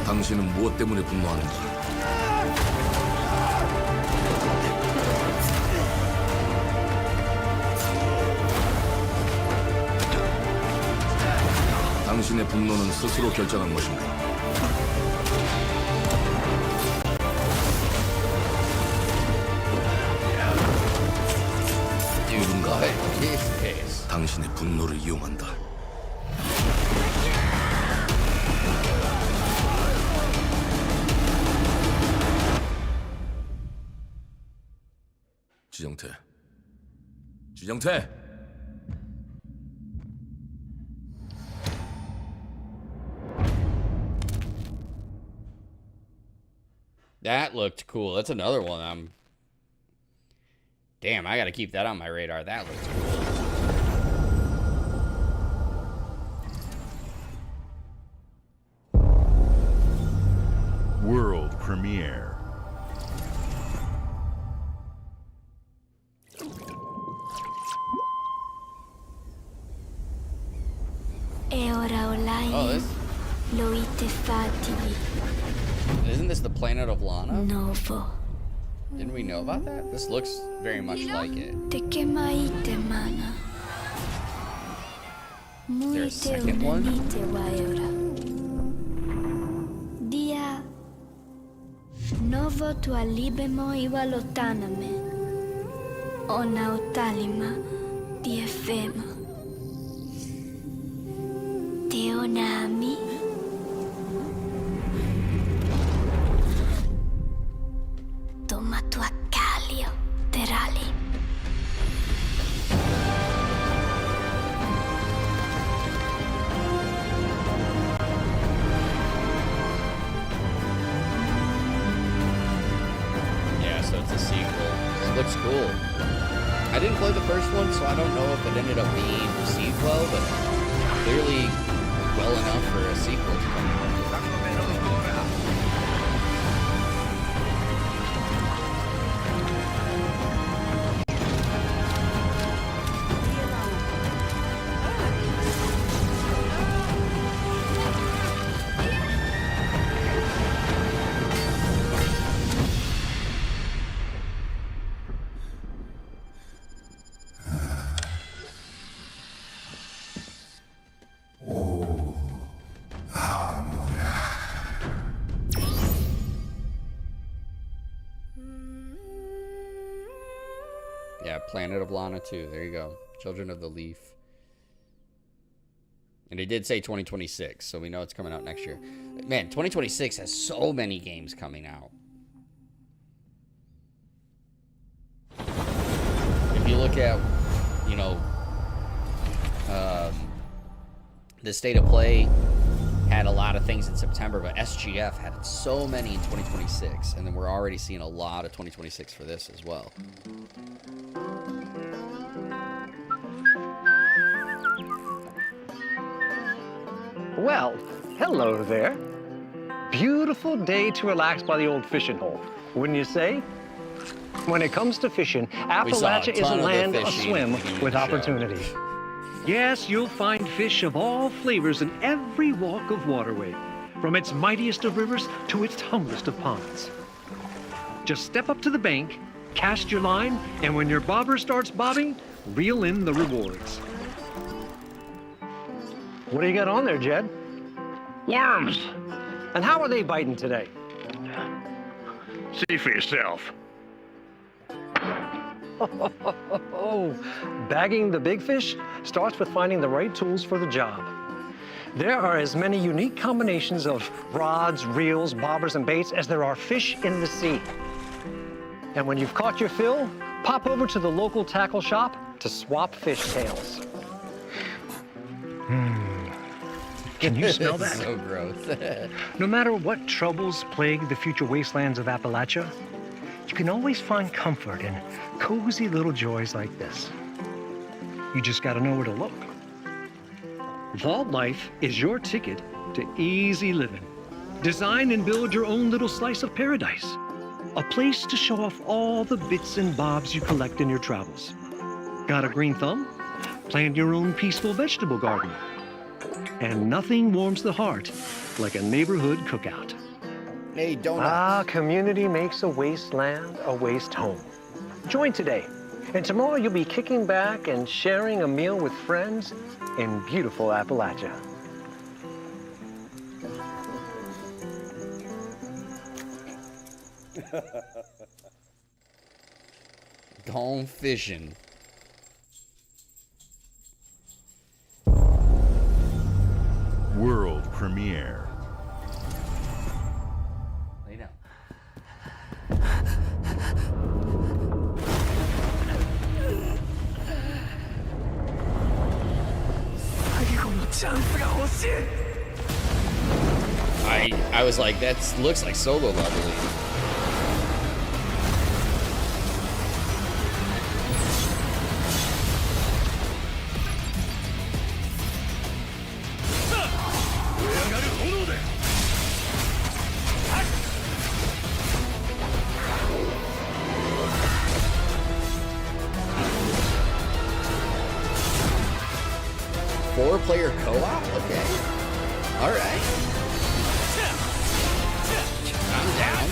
[SPEAKER 7] 당신은 무엇 때문에 분노하는가? 당신의 분노는 스스로 결정한 것인가? 누군가 당신의 분노를 이용한다. 지정태. 지정태!
[SPEAKER 1] That looked cool. That's another one Damn, I gotta keep that on my radar. That looks cool.
[SPEAKER 4] World premiere.
[SPEAKER 10] E ora olai loite fatili.
[SPEAKER 1] Isn't this the planet of Lana?
[SPEAKER 10] Novo.
[SPEAKER 1] Didn't we know about that? This looks very much like it.
[SPEAKER 10] Te kemaite mana.
[SPEAKER 1] Is there a second one?
[SPEAKER 10] Dia novo tua libemo iwa lotaname. Ona otalima di efema. Teonami. Toma tua calio, terali.
[SPEAKER 1] Yeah, so it's a sequel. It looks cool. I didn't play the first one, so I don't know if it ended up being received well, but clearly well enough for a sequel to come out. Yep, Planet of Lana 2. There you go. Children of the Leaf. And it did say 2026, so we know it's coming out next year. Man, 2026 has so many games coming out. If you look at, you know, the State of Play had a lot of things in September, but SGF had so many in 2026, and then we're already seeing a lot of 2026 for this as well.
[SPEAKER 9] Well, hello there. Beautiful day to relax by the old fishing hole, wouldn't you say? When it comes to fishing, Appalachia is a land aswim with opportunity. Yes, you'll find fish of all flavors in every walk of waterway, from its mightiest of rivers to its humblest of ponds. Just step up to the bank, cast your line, and when your bobber starts bobbing, reel in the rewards. What do you got on there, Jed? Worms. And how are they biting today? See for yourself. Bagging the big fish starts with finding the right tools for the job. There are as many unique combinations of rods, reels, bobbers, and baits as there are fish in the sea. And when you've caught your fill, pop over to the local tackle shop to swap fish tails. Can you smell that?
[SPEAKER 1] So gross.
[SPEAKER 9] No matter what troubles plague the future wastelands of Appalachia, you can always find comfort in cozy little joys like this. You just gotta know where to look. Vault Life is your ticket to easy living. Design and build your own little slice of paradise. A place to show off all the bits and bobs you collect in your travels. Got a green thumb? Plant your own peaceful vegetable garden. And nothing warms the heart like a neighborhood cookout.
[SPEAKER 1] Hey, donuts.
[SPEAKER 9] Ah, community makes a wasteland a waste home. Join today, and tomorrow you'll be kicking back and sharing a meal with friends in beautiful Appalachia.
[SPEAKER 1] Gone fishing.
[SPEAKER 4] World premiere.
[SPEAKER 1] Lay down. I was like, that looks like solo leveling. Four-player co-op? Okay. All right. I'm down.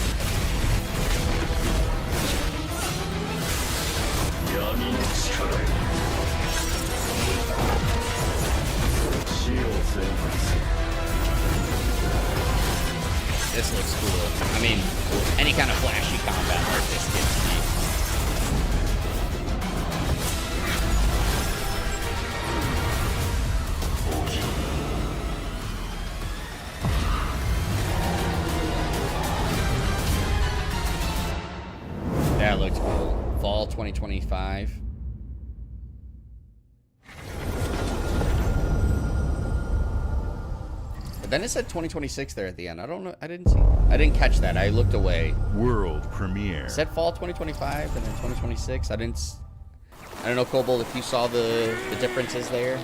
[SPEAKER 1] This looks cool. I mean, any kind of flashy combat art this gives me. That looks cool. Fall 2025. But then it said 2026 there at the end. I don't know. I didn't catch that. I looked away.
[SPEAKER 4] World premiere.
[SPEAKER 1] It said fall 2025 and then 2026. I don't know, Kobold, if you saw the differences there.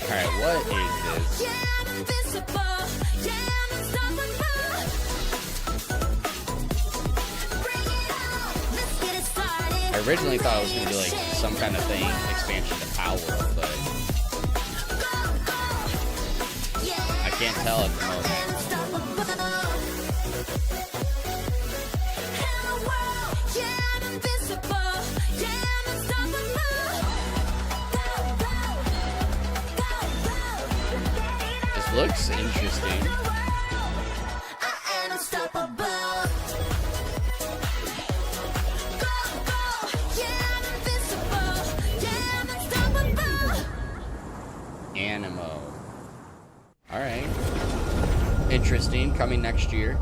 [SPEAKER 1] Alright, what is this? originally thought it was going to be like some kind of thing, expansion to Power, but I can't tell at the moment. This looks interesting. Animo. Alright. Interesting. Coming next year.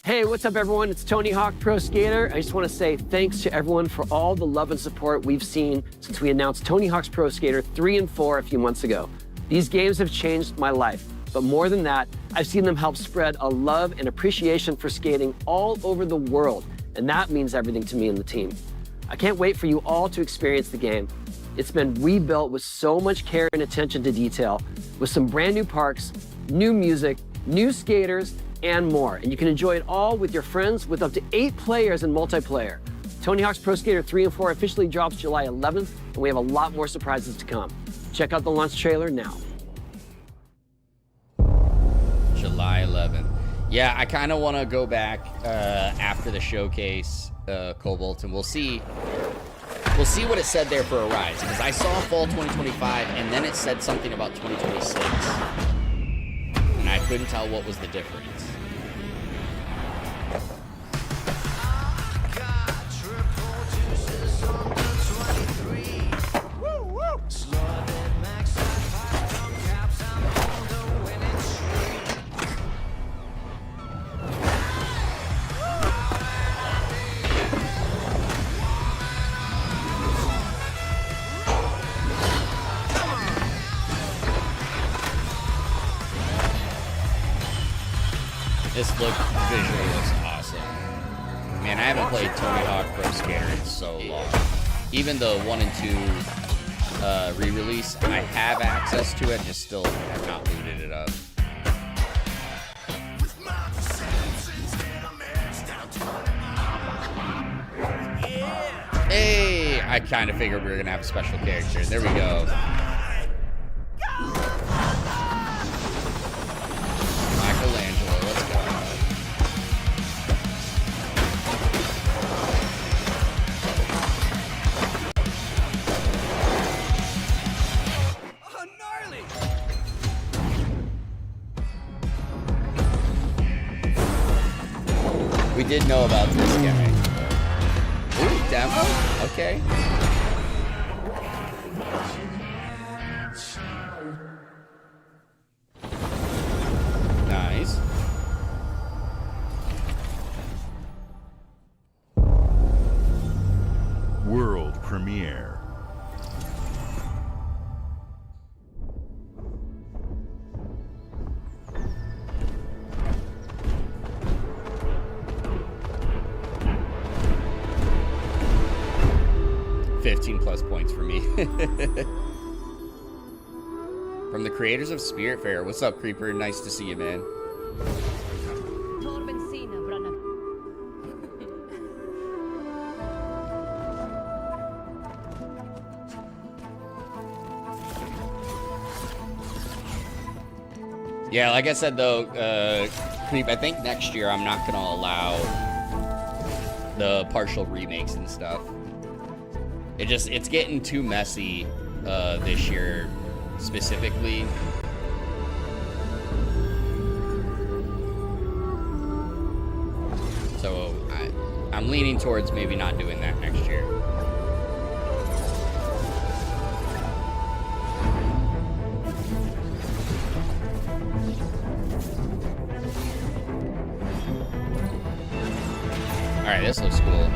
[SPEAKER 12] Hey, what's up, everyone? It's Tony Hawk Pro Skater. I just want to say thanks to everyone for all the love and support we've seen since we announced Tony Hawk's Pro Skater 3 and 4 a few months ago. These games have changed my life, but more than that, I've seen them help spread a love and appreciation for skating all over the world, and that means everything to me and the team. I can't wait for you all to experience the game. It's been rebuilt with so much care and attention to detail, with some brand new parks, new music, new skaters, and more. And you can enjoy it all with your friends with up to 8 players in multiplayer. Tony Hawk's Pro Skater 3 and 4 officially drops July 11th, and we have a lot more surprises to come. Check out the launch trailer now.
[SPEAKER 1] July 11th. Yeah, I kind of want to go back after the showcase, Cobalt, and we'll see what it said there for Arise, because I saw fall 2025, and then it said something about 2026, and I couldn't tell what was the difference. This visually looks awesome. Man, I haven't played Tony Hawk Pro Skater in so long. Even the 1 and 2 re-release, I have access to it, just still have not booted it up. Hey, I kind of figured we were gonna have a special character. There we go. Michelangelo, let's go. We did know about this guy. Ooh, demo? Okay. Nice.
[SPEAKER 4] World premiere.
[SPEAKER 1] +15 points for me. From the creators of Spiritfarer. What's up, Creeper? Nice to see you, man. Yeah, like I said, though, Creep, I think next year I'm not going to allow the partial remakes and stuff. It's getting too messy this year specifically. So I'm leaning towards maybe not doing that next year. All right, this looks cool.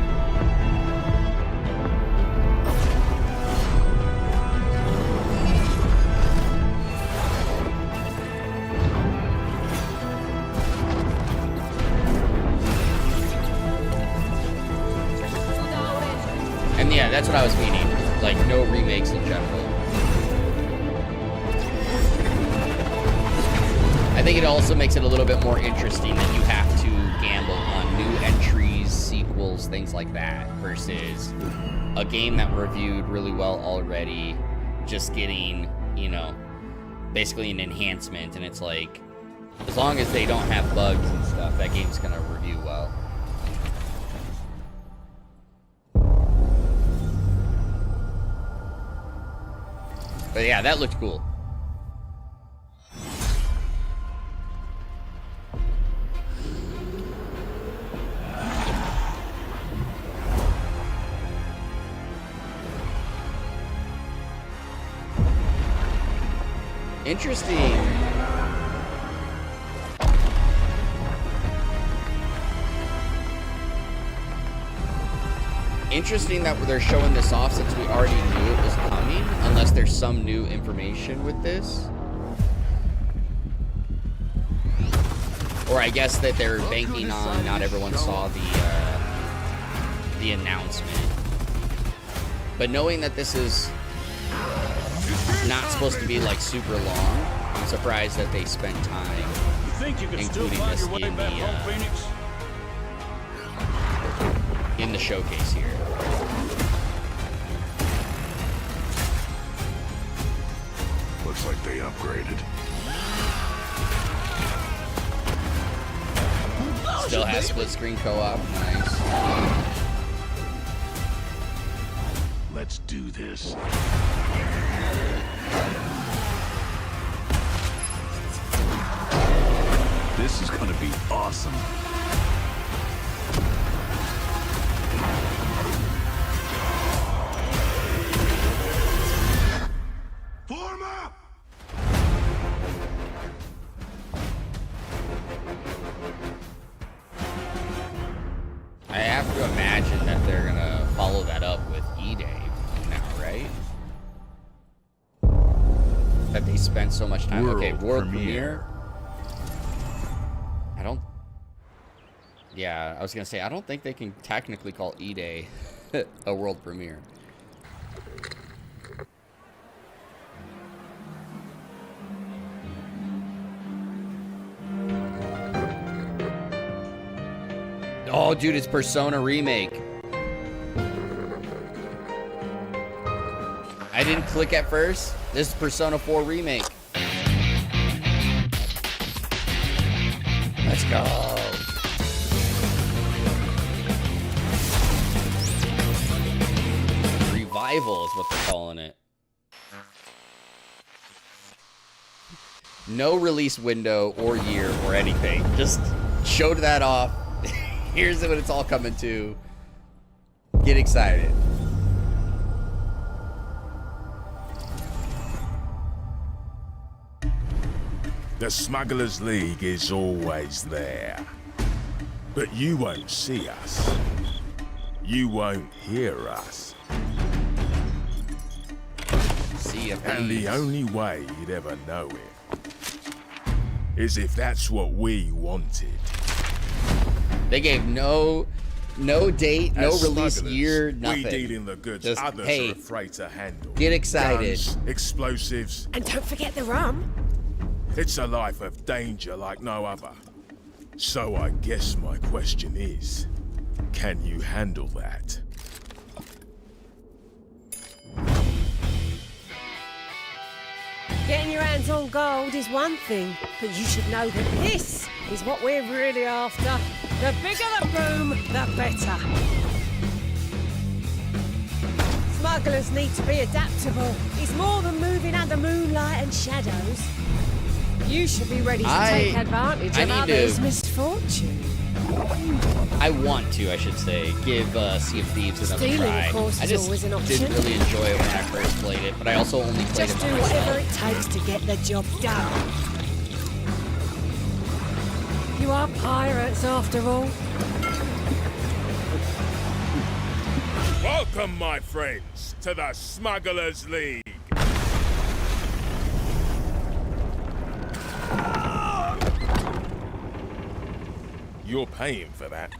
[SPEAKER 1] And yeah, that's what I was meaning. Like, no remakes in general. I think it also makes it a little bit more interesting that you have to gamble on new entries, sequels, things like that, versus a game that reviewed really well already, just getting, you know, basically an enhancement, and it's like, as long as they don't have bugs and stuff, that game's gonna review well. But yeah, that looked cool. Interesting. Interesting that they're showing this off since we already knew it was coming, unless there's some new information with this. Or I guess that they're banking on not everyone saw the announcement. But knowing that this is not supposed to be like super long, I'm surprised that they spent time including this in the showcase here.
[SPEAKER 4] Looks like they upgraded.
[SPEAKER 1] Still has split screen co-op. Nice.
[SPEAKER 4] Let's do this. This is gonna be awesome.
[SPEAKER 22] Form up!
[SPEAKER 1] I have to imagine that they're gonna follow that up with E-Day now, right? That they spent so much time. World premiere. I don't. Yeah, I was gonna say I don't think they can technically call E-Day a world premiere. Oh, dude, it's Persona Remake. I didn't click at first. This is Persona 4 Remake. Let's go. Revival is what they're calling it. No release window or year or anything. Just showed that off. Here's what it's all coming to. Get excited.
[SPEAKER 4] The Smugglers League is always there. But you won't see us. You won't hear us. And the only way you'd ever know it is if that's what we wanted.
[SPEAKER 1] They gave no date, no release year, nothing.
[SPEAKER 4] We deal in the goods
[SPEAKER 1] just,
[SPEAKER 4] others
[SPEAKER 1] hey,
[SPEAKER 4] are afraid to handle.
[SPEAKER 1] Get excited.
[SPEAKER 4] Guns, explosives.
[SPEAKER 21] And don't forget the rum.
[SPEAKER 4] It's a life of danger like no other. So I guess my question is, can you handle that?
[SPEAKER 21] Getting your hands on gold is one thing, but you should know that this is what we're really after. The bigger the boom, the better. Smugglers need to be adaptable. It's more than moving under moonlight and shadows. You should be ready to take advantage of others' misfortune.
[SPEAKER 1] I want to, I should say, give Sea of Thieves another
[SPEAKER 21] Stealing,
[SPEAKER 1] try.
[SPEAKER 21] of course,
[SPEAKER 1] I
[SPEAKER 21] is
[SPEAKER 1] just
[SPEAKER 21] always an option.
[SPEAKER 1] didn't really enjoy it when I first played it, but I also only played
[SPEAKER 21] Just
[SPEAKER 1] it by
[SPEAKER 21] do
[SPEAKER 1] myself.
[SPEAKER 21] whatever it takes to get the job done. You are pirates, after all.
[SPEAKER 4] Welcome, my friends, to the Smugglers League. You're paying for that.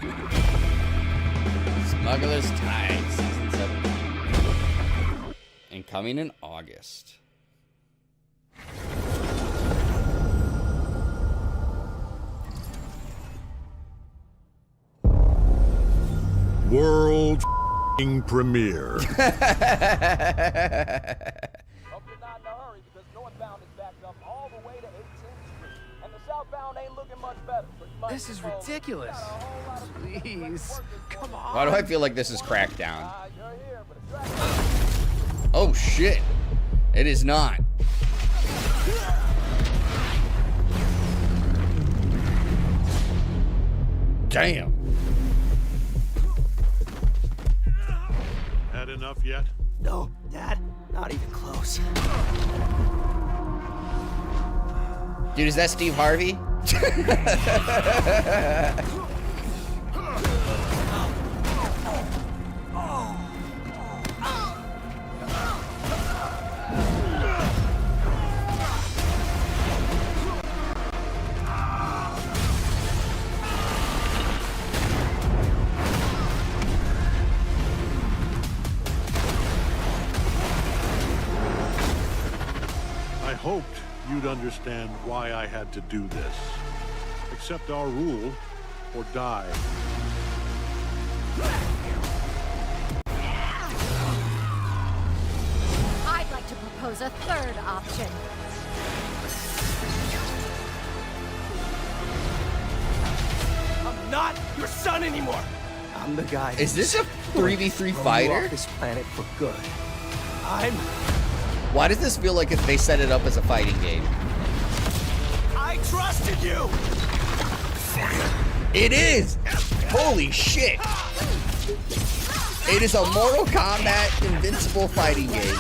[SPEAKER 1] Smuggler's Tide, Season 7. And coming in August.
[SPEAKER 4] premiere.
[SPEAKER 11] This is ridiculous. Please, come on.
[SPEAKER 1] Why do I feel like this is Crackdown? Oh shit. It is not. Damn.
[SPEAKER 4] Had enough yet?
[SPEAKER 11] No, Dad, not even close.
[SPEAKER 1] Dude, is that Steve Harvey?
[SPEAKER 4] I hoped you'd understand why I had to do this. Accept our rule or die.
[SPEAKER 3] I'd like to propose a third option.
[SPEAKER 11] I'm not your son anymore. I'm the guy.
[SPEAKER 1] Is this a 3v3 fighter?
[SPEAKER 11] This planet for good.
[SPEAKER 1] Why does this feel like if they set it up as a fighting game?
[SPEAKER 11] I trusted you.
[SPEAKER 1] It is! Holy shit! It is a Mortal Kombat Invincible fighting game.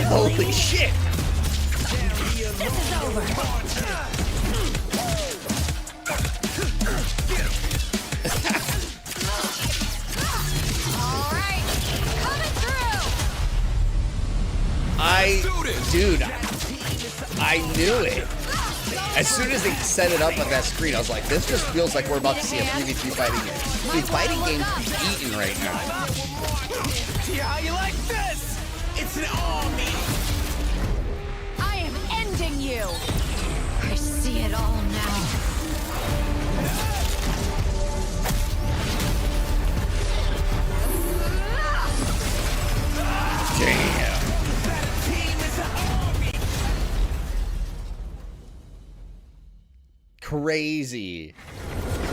[SPEAKER 1] Holy shit!
[SPEAKER 3] This is over. All right, coming through.
[SPEAKER 1] Dude, I knew it. As soon as they set it up on that screen, I was like, this just feels like we're about to see a 3v3 fighting game. Dude, fighting games be eating right now.
[SPEAKER 11] See how you like this? It's an army.
[SPEAKER 3] I am ending you. I see it all now.
[SPEAKER 1] Damn. Crazy.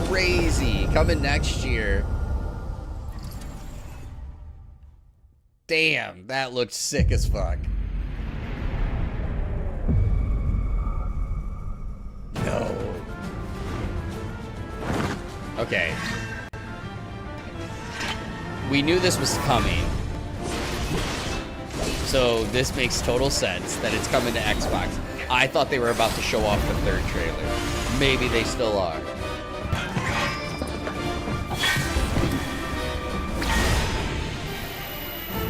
[SPEAKER 1] Crazy. Coming next year. Damn, that looked sick as fuck. No. Okay. We knew this was coming. So this makes total sense that it's coming to Xbox. I thought they were about to show off the third trailer. Maybe they still are.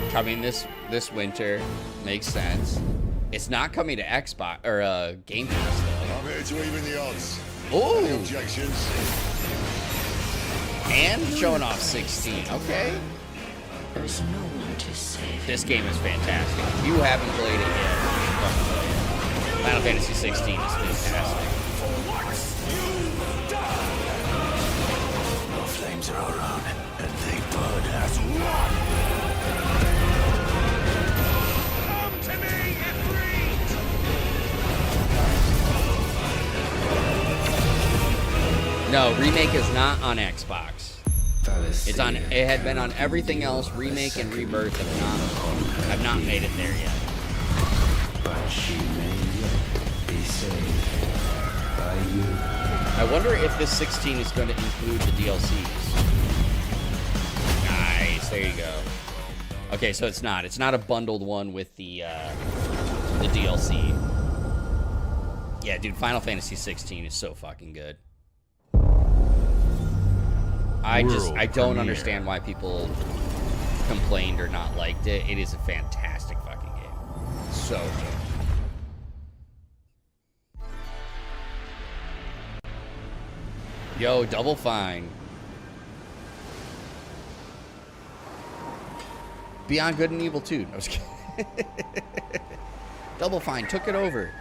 [SPEAKER 1] Coming this winter makes sense. It's not coming to Xbox or Game Pass though.
[SPEAKER 14] I'm here to even the odds.
[SPEAKER 1] Oh.
[SPEAKER 14] Any objections?
[SPEAKER 1] And showing off 16. Okay.
[SPEAKER 10] There's no one to save.
[SPEAKER 1] This game is fantastic. If you haven't played it yet, don't play it. Final Fantasy 16 is fantastic.
[SPEAKER 2] The flames are around, and they burn as one.
[SPEAKER 14] Come to me, Ifrit!
[SPEAKER 1] No, Remake is not on Xbox. It's on. It had been on everything else. Remake and Rebirth have not made it there yet.
[SPEAKER 2] But she may yet be saved by you.
[SPEAKER 1] I wonder if this 16 is going to include the DLCs. Nice. There you go. Okay, so it's not. It's not a bundled one with the DLC. Yeah, dude, Final Fantasy 16 is so fucking good. I don't understand why people complained or not liked it. It is a fantastic fucking game. So good. Yo, Double Fine. Beyond Good and Evil 2. No, I was kidding. Double Fine took it over.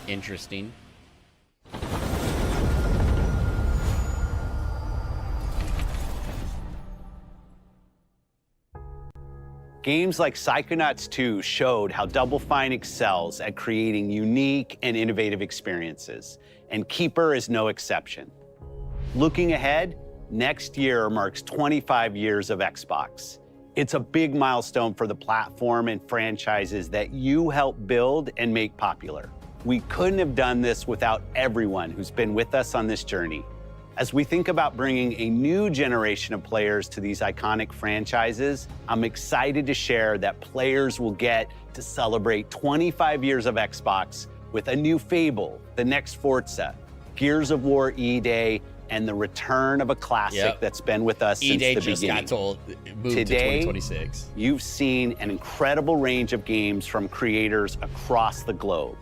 [SPEAKER 1] interesting.
[SPEAKER 15] Games like Psychonauts 2 showed how Double Fine excels at creating unique and innovative experiences, and Keeper is no exception. Looking ahead, next year marks 25 years of Xbox. It's a big milestone for the platform and franchises that you helped build and make popular. We couldn't have done this without everyone who's been with us on this journey. As we think about bringing a new generation of players to these iconic franchises, I'm excited to share that players will get to celebrate 25 years of Xbox with a new Fable, the next Forza, Gears of War E-Day, and the return of a classic that's been with us since the beginning.
[SPEAKER 1] Got told, moved
[SPEAKER 15] Today,
[SPEAKER 1] to 2026.
[SPEAKER 15] You've seen an incredible range of games from creators across the globe.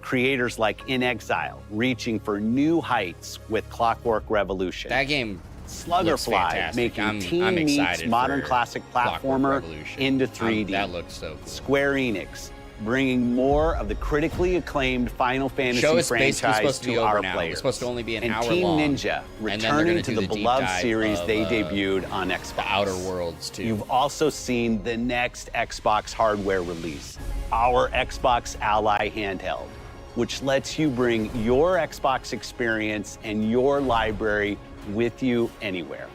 [SPEAKER 15] Creators like In Exile, reaching for new heights with Clockwork Revolution.
[SPEAKER 1] That game
[SPEAKER 15] Sluggerfly, making Teen Meets modern classic platformer into 3D.
[SPEAKER 1] That looks so cool.
[SPEAKER 15] Square Enix, bringing more of the critically acclaimed Final Fantasy franchise to our players.
[SPEAKER 1] It's supposed to only be an
[SPEAKER 15] and
[SPEAKER 1] hour
[SPEAKER 15] Team
[SPEAKER 1] long.
[SPEAKER 15] Ninja, returning to the beloved series they debuted on Xbox.
[SPEAKER 1] The Outer Worlds, too.
[SPEAKER 15] You've also seen the next Xbox hardware release, our Xbox Ally handheld, which lets you bring your Xbox experience and your library with you anywhere.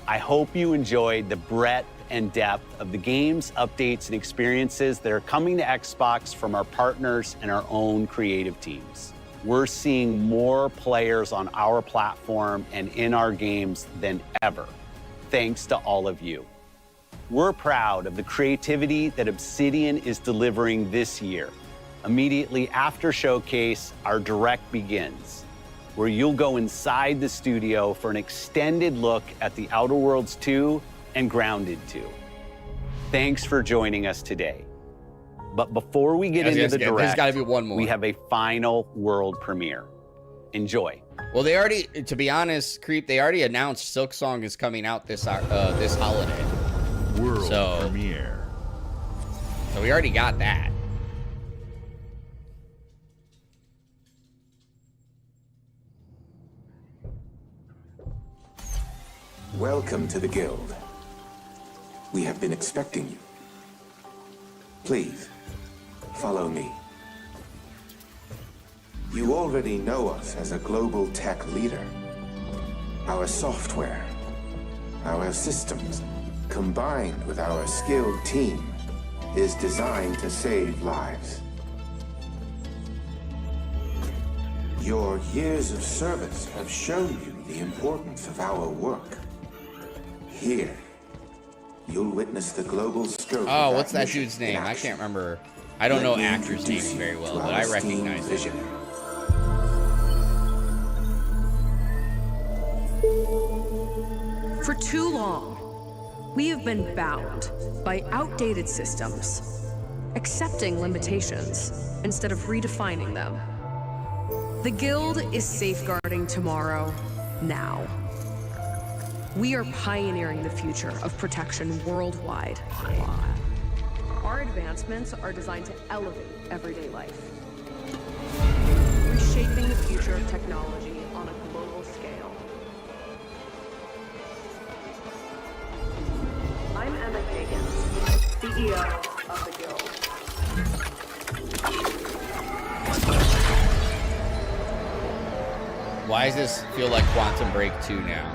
[SPEAKER 15] I hope you enjoyed the breadth and depth of the games, updates, and experiences that are coming to Xbox from our partners and our own creative teams. We're seeing more players on our platform and in our games than ever, thanks to all of you. We're proud of the creativity that Obsidian is delivering this year. Immediately after Showcase, our Direct begins, where you'll go inside the studio for an extended look at The Outer Worlds 2 and Grounded 2. Thanks for joining us today. But before we get into the Direct,
[SPEAKER 1] there's gotta be one more.
[SPEAKER 15] We have a final world premiere. Enjoy.
[SPEAKER 1] Well, they already, to be honest, Creep, they already announced Silksong is coming out this holiday.
[SPEAKER 4] World premiere.
[SPEAKER 1] So we already got that.
[SPEAKER 16] Welcome to the Guild. We have been expecting you. Please, follow me. You already know us as a global tech leader. Our software, our systems, combined with our skilled team, is designed to save lives. Your years of service have shown you the importance of our work. Here, you'll witness the global scope.
[SPEAKER 1] Oh, what's that dude's name? I can't remember. I don't know actors' names very well, but I recognize it.
[SPEAKER 17] For too long, we have been bound by outdated systems, accepting limitations instead of redefining them. The Guild is safeguarding tomorrow, now. We are pioneering the future of protection worldwide. Our advancements are designed to elevate everyday life, reshaping the future of technology on a global scale. I'm Emma Kagan, CEO of the Guild.
[SPEAKER 1] Why does this feel like Quantum Break 2 now?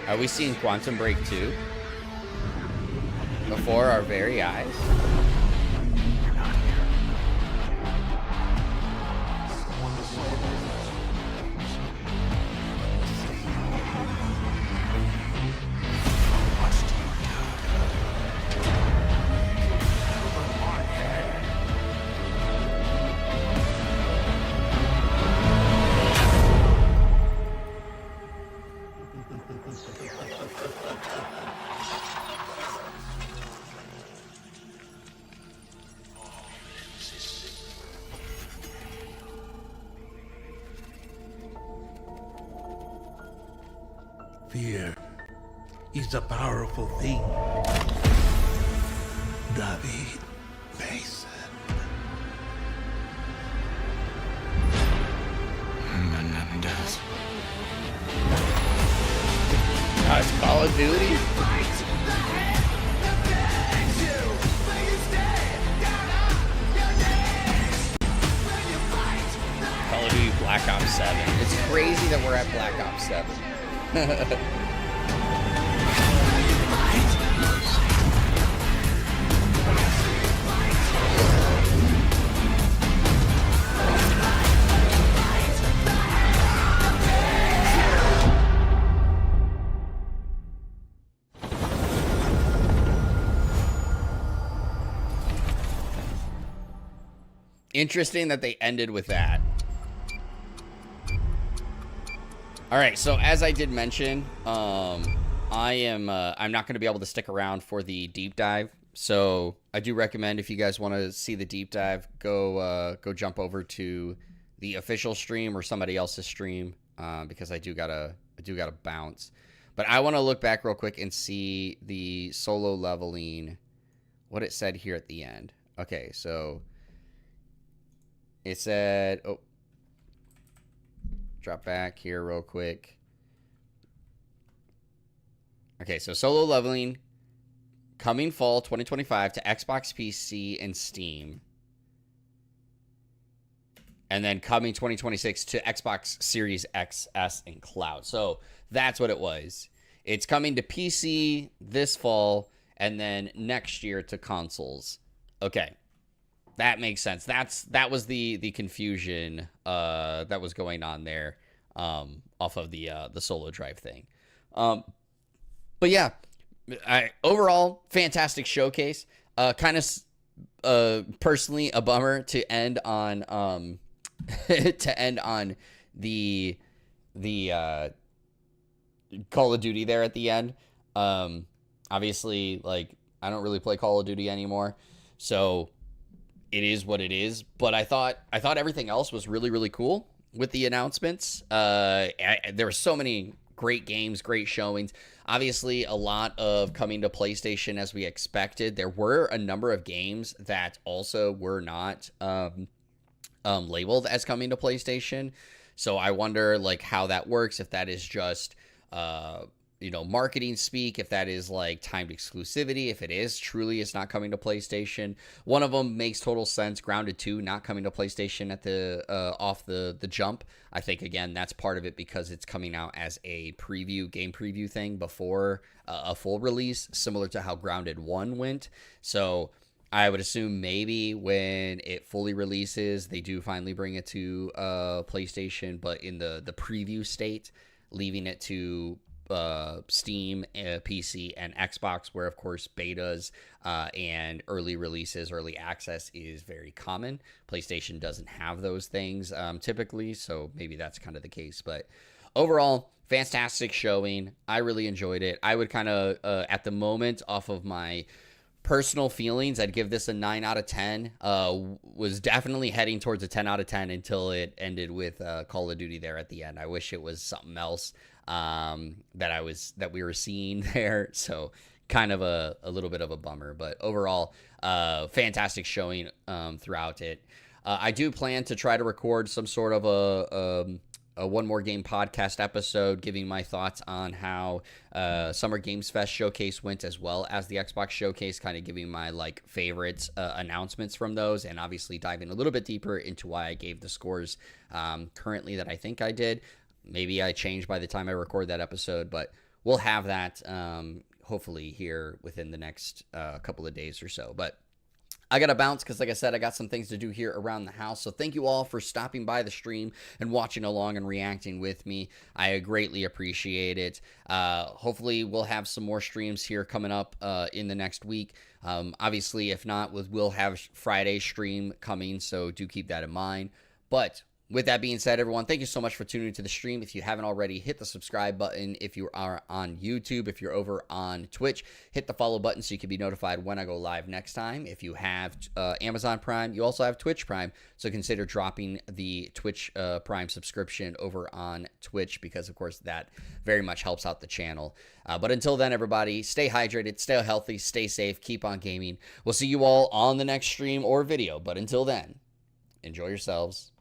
[SPEAKER 1] Are we seeing Quantum Break 2 before our very eyes?
[SPEAKER 22] Fear is a powerful thing. David Mason.
[SPEAKER 1] Duty? Call of Duty Black Ops 7. It's crazy that we're at Black Ops 7. Interesting that they ended with that. All right, so as I did mention, I'm not going to be able to stick around for the deep dive. So I do recommend, if you guys want to see the deep dive, go jump over to the official stream or somebody else's stream, because I do gotta bounce. But I want to look back real quick and see the solo leveling, what it said here at the end. Okay, so it said, oh, drop back here real quick. Okay, so solo leveling coming fall 2025 to Xbox, PC, and Steam. And then coming 2026 to Xbox Series X, S, and Cloud. So that's what it was. It's coming to PC this fall, and then next year to consoles. Okay. That makes sense. That was the confusion that was going on there, off of the solo drive thing. But yeah, overall fantastic showcase. Kind of personally a bummer to end on the Call of Duty there at the end. Obviously, like, I don't really play Call of Duty anymore, so it is what it is. But I thought everything else was really, really cool with the announcements. There were so many great games, great showings. Obviously, a lot of coming to PlayStation as we expected. There were a number of games that also were not labeled as coming to PlayStation. So I wonder, like, how that works, if that is just marketing speak, if that is like timed exclusivity, if it is truly it's not coming to PlayStation. One of them makes total sense. Grounded 2 not coming to PlayStation at the off the jump. I think, again, that's part of it because it's coming out as a game preview thing before a full release, similar to how Grounded 1 went. So I would assume maybe when it fully releases, they do finally bring it to PlayStation, but in the preview state, leaving it to Steam, PC, and Xbox, where, of course, betas and early releases, early access is very common. PlayStation doesn't have those things typically, so maybe that's kind of the case. But overall, fantastic showing. I really enjoyed it. I would kind of, at the moment, off of my personal feelings, I'd give this a 9 out of 10. Was definitely heading towards a 10 out of 10 until it ended with Call of Duty there at the end. I wish it was something else that we were seeing there. So kind of a little bit of a bummer, but overall, fantastic showing throughout it. I do plan to try to record some sort of a One More Game podcast episode, giving my thoughts on how Summer Games Fest showcase went, as well as the Xbox showcase, kind of giving my favorites announcements from those, and obviously diving a little bit deeper into why I gave the scores currently that I think I did. Maybe I change by the time I record that episode, but we'll have that hopefully here within the next couple of days or so. But I got to bounce because, like I said, I got some things to do here around the house. So thank you all for stopping by the stream and watching along and reacting with me. I greatly appreciate it. Hopefully, we'll have some more streams here coming up in the next week. Obviously, if not, we'll have Friday stream coming, so do keep that in mind. But with that being said, everyone, thank you so much for tuning into the stream. If you haven't already, hit the subscribe button. If you are on YouTube, if you're over on Twitch, hit the follow button so you can be notified when I go live next time. If you have Amazon Prime, you also have Twitch Prime, so consider dropping the Twitch Prime subscription over on Twitch, because, of course, that very much helps out the channel. But until then, everybody, stay hydrated, stay healthy, stay safe, keep on gaming. We'll see you all on the next stream or video. But until then, enjoy yourselves.